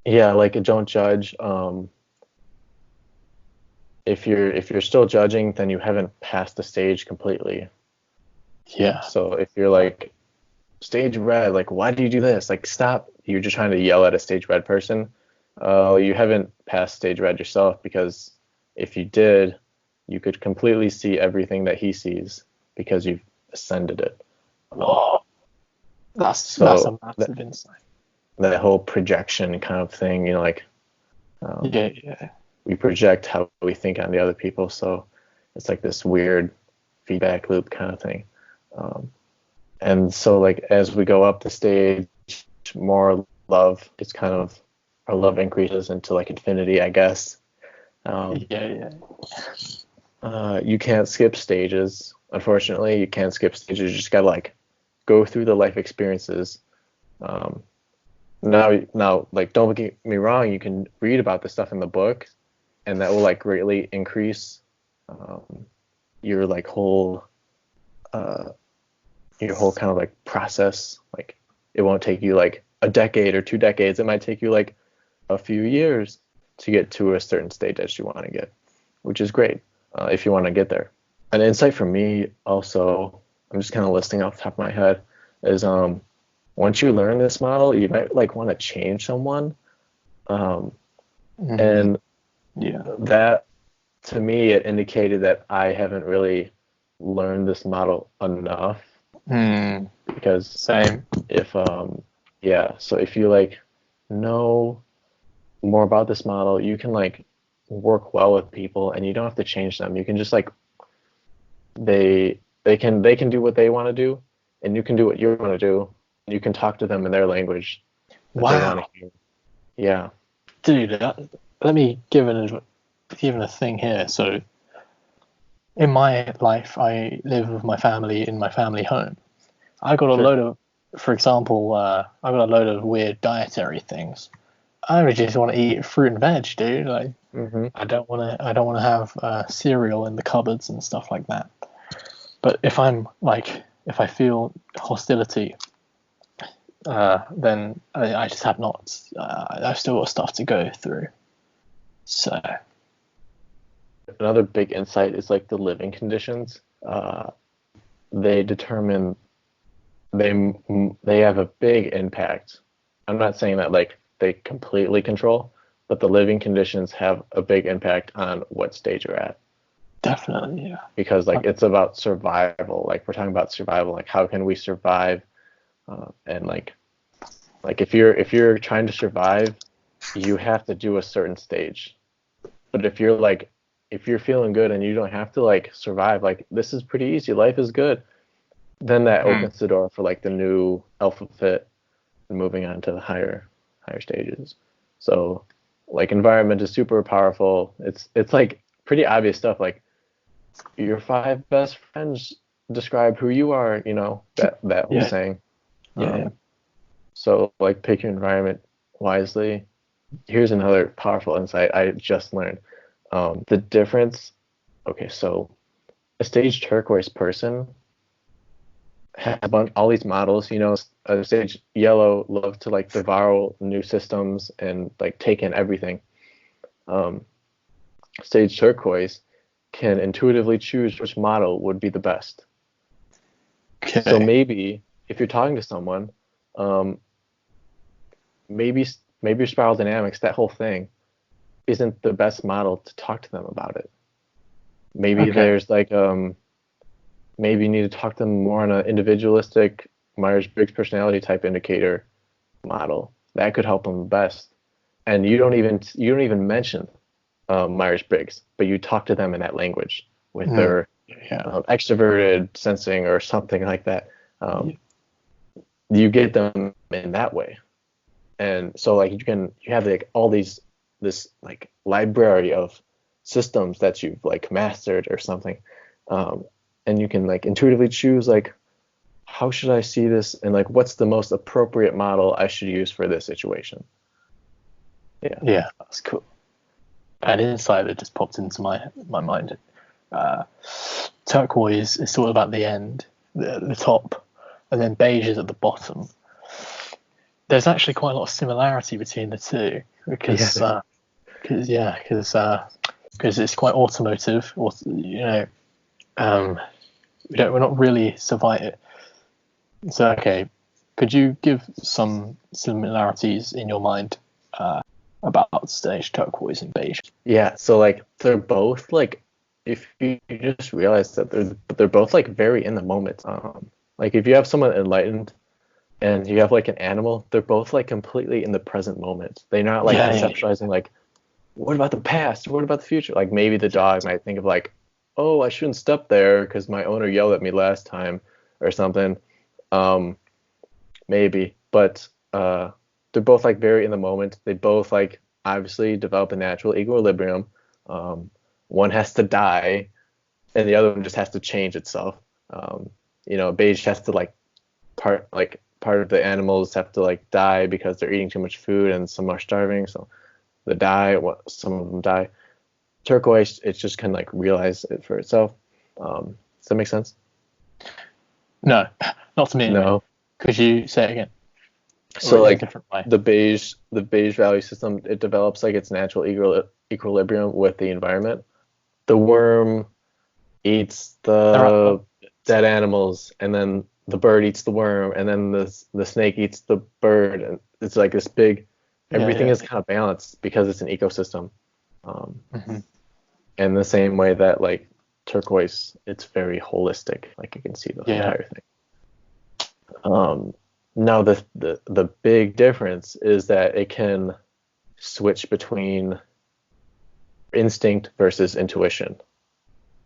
like don't judge. If you're still judging, then you haven't passed the stage completely. Yeah. So if you're like, stage red, like, why do you do this? Like, stop. You're just trying to yell at a stage red person. You haven't passed stage red yourself, because if you did, you could completely see everything that he sees because you've ascended it. Whoa. That's a massive insight. That whole projection kind of thing, we project how we think on the other people, so it's like this weird feedback loop kind of thing. And so like as we go up the stage, more love, it's kind of, our love increases into like infinity, I guess. You can't skip stages, unfortunately. You can't skip stages. You just gotta like go through the life experiences. Now, like, don't get me wrong, you can read about this stuff in the book, and that will like greatly increase your like whole kind of like process. Like, it won't take you like a decade or 2 decades. It might take you like a few years to get to a certain state that you want to get, which is great if you want to get there. An insight for me also, I'm just kind of listing off the top of my head, is once you learn this model, you might like want to change someone. And that, to me, it indicated that I haven't really learned this model enough. Because same. So if you like know more about this model, you can like work well with people, and you don't have to change them. You can just like they can do what they want to do, and you can do what you want to do. You can talk to them in their language that they want to hear. Yeah. Dude, let me give a thing here. So, in my life, I live with my family in my family home. I got a load of, for example, I got a load of weird dietary things. I just want to eat fruit and veg, dude. Like, I don't want to have cereal in the cupboards and stuff like that. But if I feel hostility, then I just have not. I've still got stuff to go through. So another big insight is like the living conditions. They determine. They have a big impact. I'm not saying that like they completely control, but the living conditions have a big impact on what stage you're at. Definitely, yeah. Because like it's about survival. Like, we're talking about survival. Like, how can we survive? And like if you're trying to survive, you have to do a certain stage. But if you're feeling good and you don't have to like survive, like, this is pretty easy, life is good, then that opens the door for like the new alpha fit and moving on to the higher stages. So like, environment is super powerful. It's like pretty obvious stuff. Like, your 5 best friends describe who you are, that whole saying. So like, pick your environment wisely. Here's another powerful insight I just learned. The difference. Okay, so a stage turquoise person has all these models. A stage yellow loves to like devour new systems and like take in everything. Stage turquoise can intuitively choose which model would be the best. Okay. So maybe if you're talking to someone, maybe your spiral dynamics, that whole thing, isn't the best model to talk to them about it. Maybe there's like maybe you need to talk to them more on an individualistic Myers-Briggs personality type indicator model. That could help them best. And you don't even mention Myers-Briggs, but you talk to them in that language with their extroverted sensing or something like that. You get them in that way. And so like you have like all this like library of systems that you've like mastered or something, and you can like intuitively choose like, how should I see this, and like, what's the most appropriate model I should use for this situation. Yeah, that's cool. An insight that just popped into my mind. Turquoise is sort of at the end, the top, and then beige is at the bottom. There's actually quite a lot of similarity between the two because it's quite automotive. Or we're not really surviving. So okay, could you give some similarities in your mind about stage turquoise and beige? Yeah, so like they're both like, if you just realize that they're both like very in the moment. Like if you have someone enlightened and you have like an animal, they're both like completely in the present moment. They're not like conceptualizing like, what about the past? What about the future? Like maybe the dog might think of like, oh, I shouldn't step there because my owner yelled at me last time or something. Maybe, but they're both like very in the moment. They both like obviously develop a natural equilibrium. One has to die and the other one just has to change itself. Beige has to part of the animals have to like die because they're eating too much food, and some are starving, so some of them die. Turquoise, it just can like realize it for itself. Does that make sense? No, not to me. No. Could you say it again? So like the beige value system, it develops like its natural equilibrium with the environment. The worm eats the dead animals, and then the bird eats the worm, and then the snake eats the bird, and it's like this big. Everything is kind of balanced because it's an ecosystem. And the same way that like turquoise, it's very holistic. Like you can see the entire thing. Now the big difference is that it can switch between instinct versus intuition.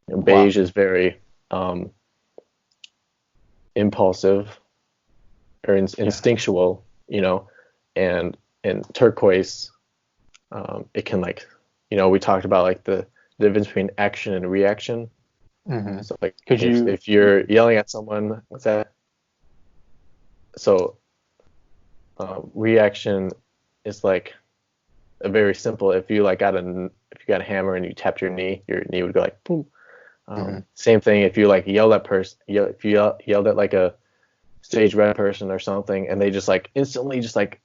And beige is very impulsive or instinctual, you know, and in turquoise, it can like, you know, we talked about like the difference between action and reaction. So like if you're yelling at someone, what's that? So reaction is like a very simple. If you got a hammer and you tapped your knee would go like boom. Same thing if you like yelled at if you yelled at like a stage red person or something, and they just like instantly just like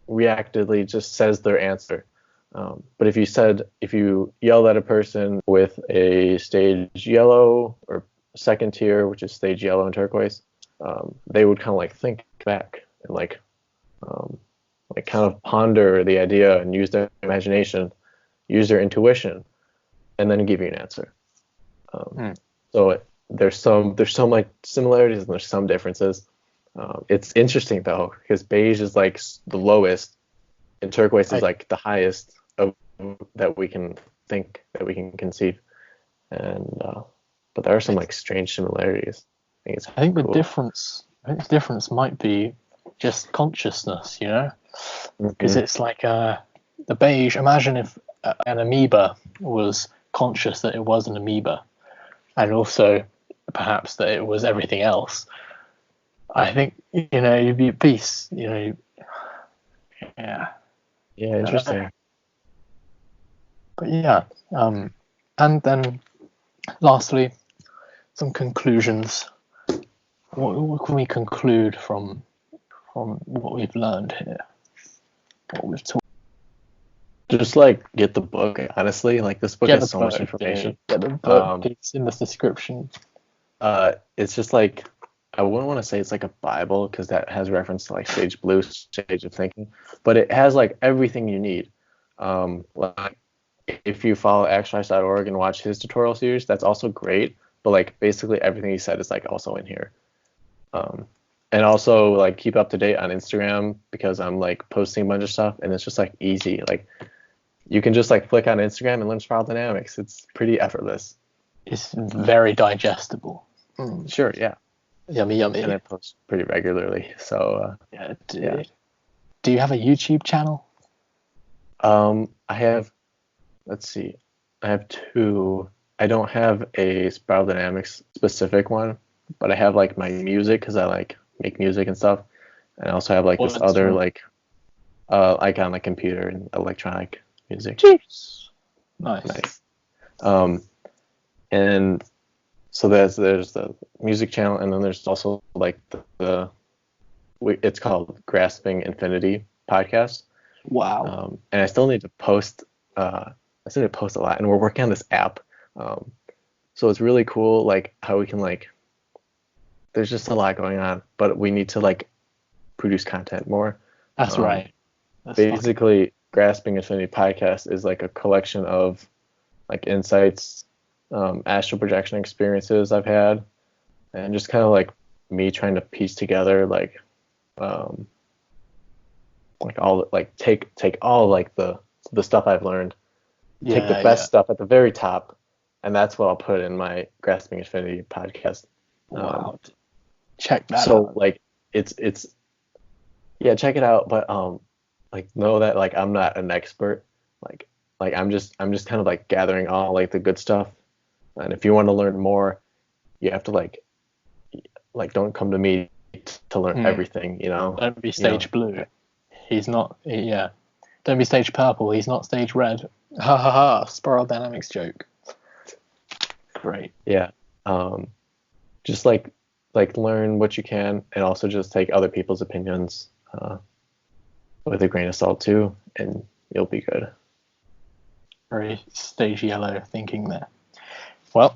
reactively just says their answer. But if you yelled at a person with a stage yellow or second tier, which is stage yellow and turquoise, they would kind of like think back and like kind of ponder the idea and use their imagination, use their intuition, and then give you an answer. So there's some like similarities and there's some differences. It's interesting though, because beige is like the lowest and turquoise is like the highest of that we can conceive. And but there are some like strange similarities. I think the difference might be just consciousness, you know, because it's like the beige. Imagine if an amoeba was conscious that it was an amoeba, and also perhaps that it was everything else. I think, you know, you'd be at peace, you know. Yeah, interesting. But yeah, and then lastly, some conclusions. What can we conclude from what we've learned here? What we've taught? Just like get the book. Honestly, like this book has so much information. Get the book. It's in the description. It's just like, I wouldn't want to say it's like a Bible because that has reference to like Sage Blue, Sage of Thinking, but it has like everything you need. Like if you follow actualize.org and watch his tutorial series, that's also great. But like basically everything he said is like also in here. And also like keep up to date on Instagram because I'm like posting a bunch of stuff and it's just like easy. Like you can just like click on Instagram and learn spiral dynamics. It's pretty effortless. It's very digestible. Sure, yeah. Yummy. And I post pretty regularly. So Do you have a YouTube channel? I have, let's see, I have two. I don't have a spiral dynamics specific one, but I have like my music because I like make music and stuff. And I also have like this other like like on the computer and electronic music. Jeez. Nice. And so there's the music channel, and then there's also like it's called Grasping Infinity podcast. Wow. And I still need to post. I still need to post a lot, and we're working on this app. So it's really cool, like how we can like. There's just a lot going on, but we need to like produce content more. That's right. Basically, Grasping Infinity podcast is like a collection of like insights, astral projection experiences I've had, and just kind of like me trying to piece together like all like take all like the stuff I've learned, take the best stuff at the very top, and that's what I'll put in my Grasping Infinity podcast. Wow. Check that out. So like it's check it out, but like know that like I'm not an expert. Like I'm just kind of like gathering all like the good stuff. And if you want to learn more, you have to like don't come to me to learn everything, you know. Don't be stage blue. He's not. Yeah. Don't be stage purple. He's not stage red. Ha ha ha. Spiral dynamics joke. Great. Yeah. Just like learn what you can, and also just take other people's opinions with a grain of salt too, and you'll be good. Very stage yellow thinking there. Well,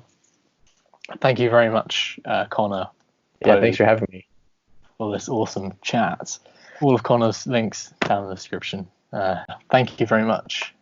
thank you very much, Connor. Yeah, thanks for having me. For this awesome chat. All of Connor's links down in the description. Thank you very much.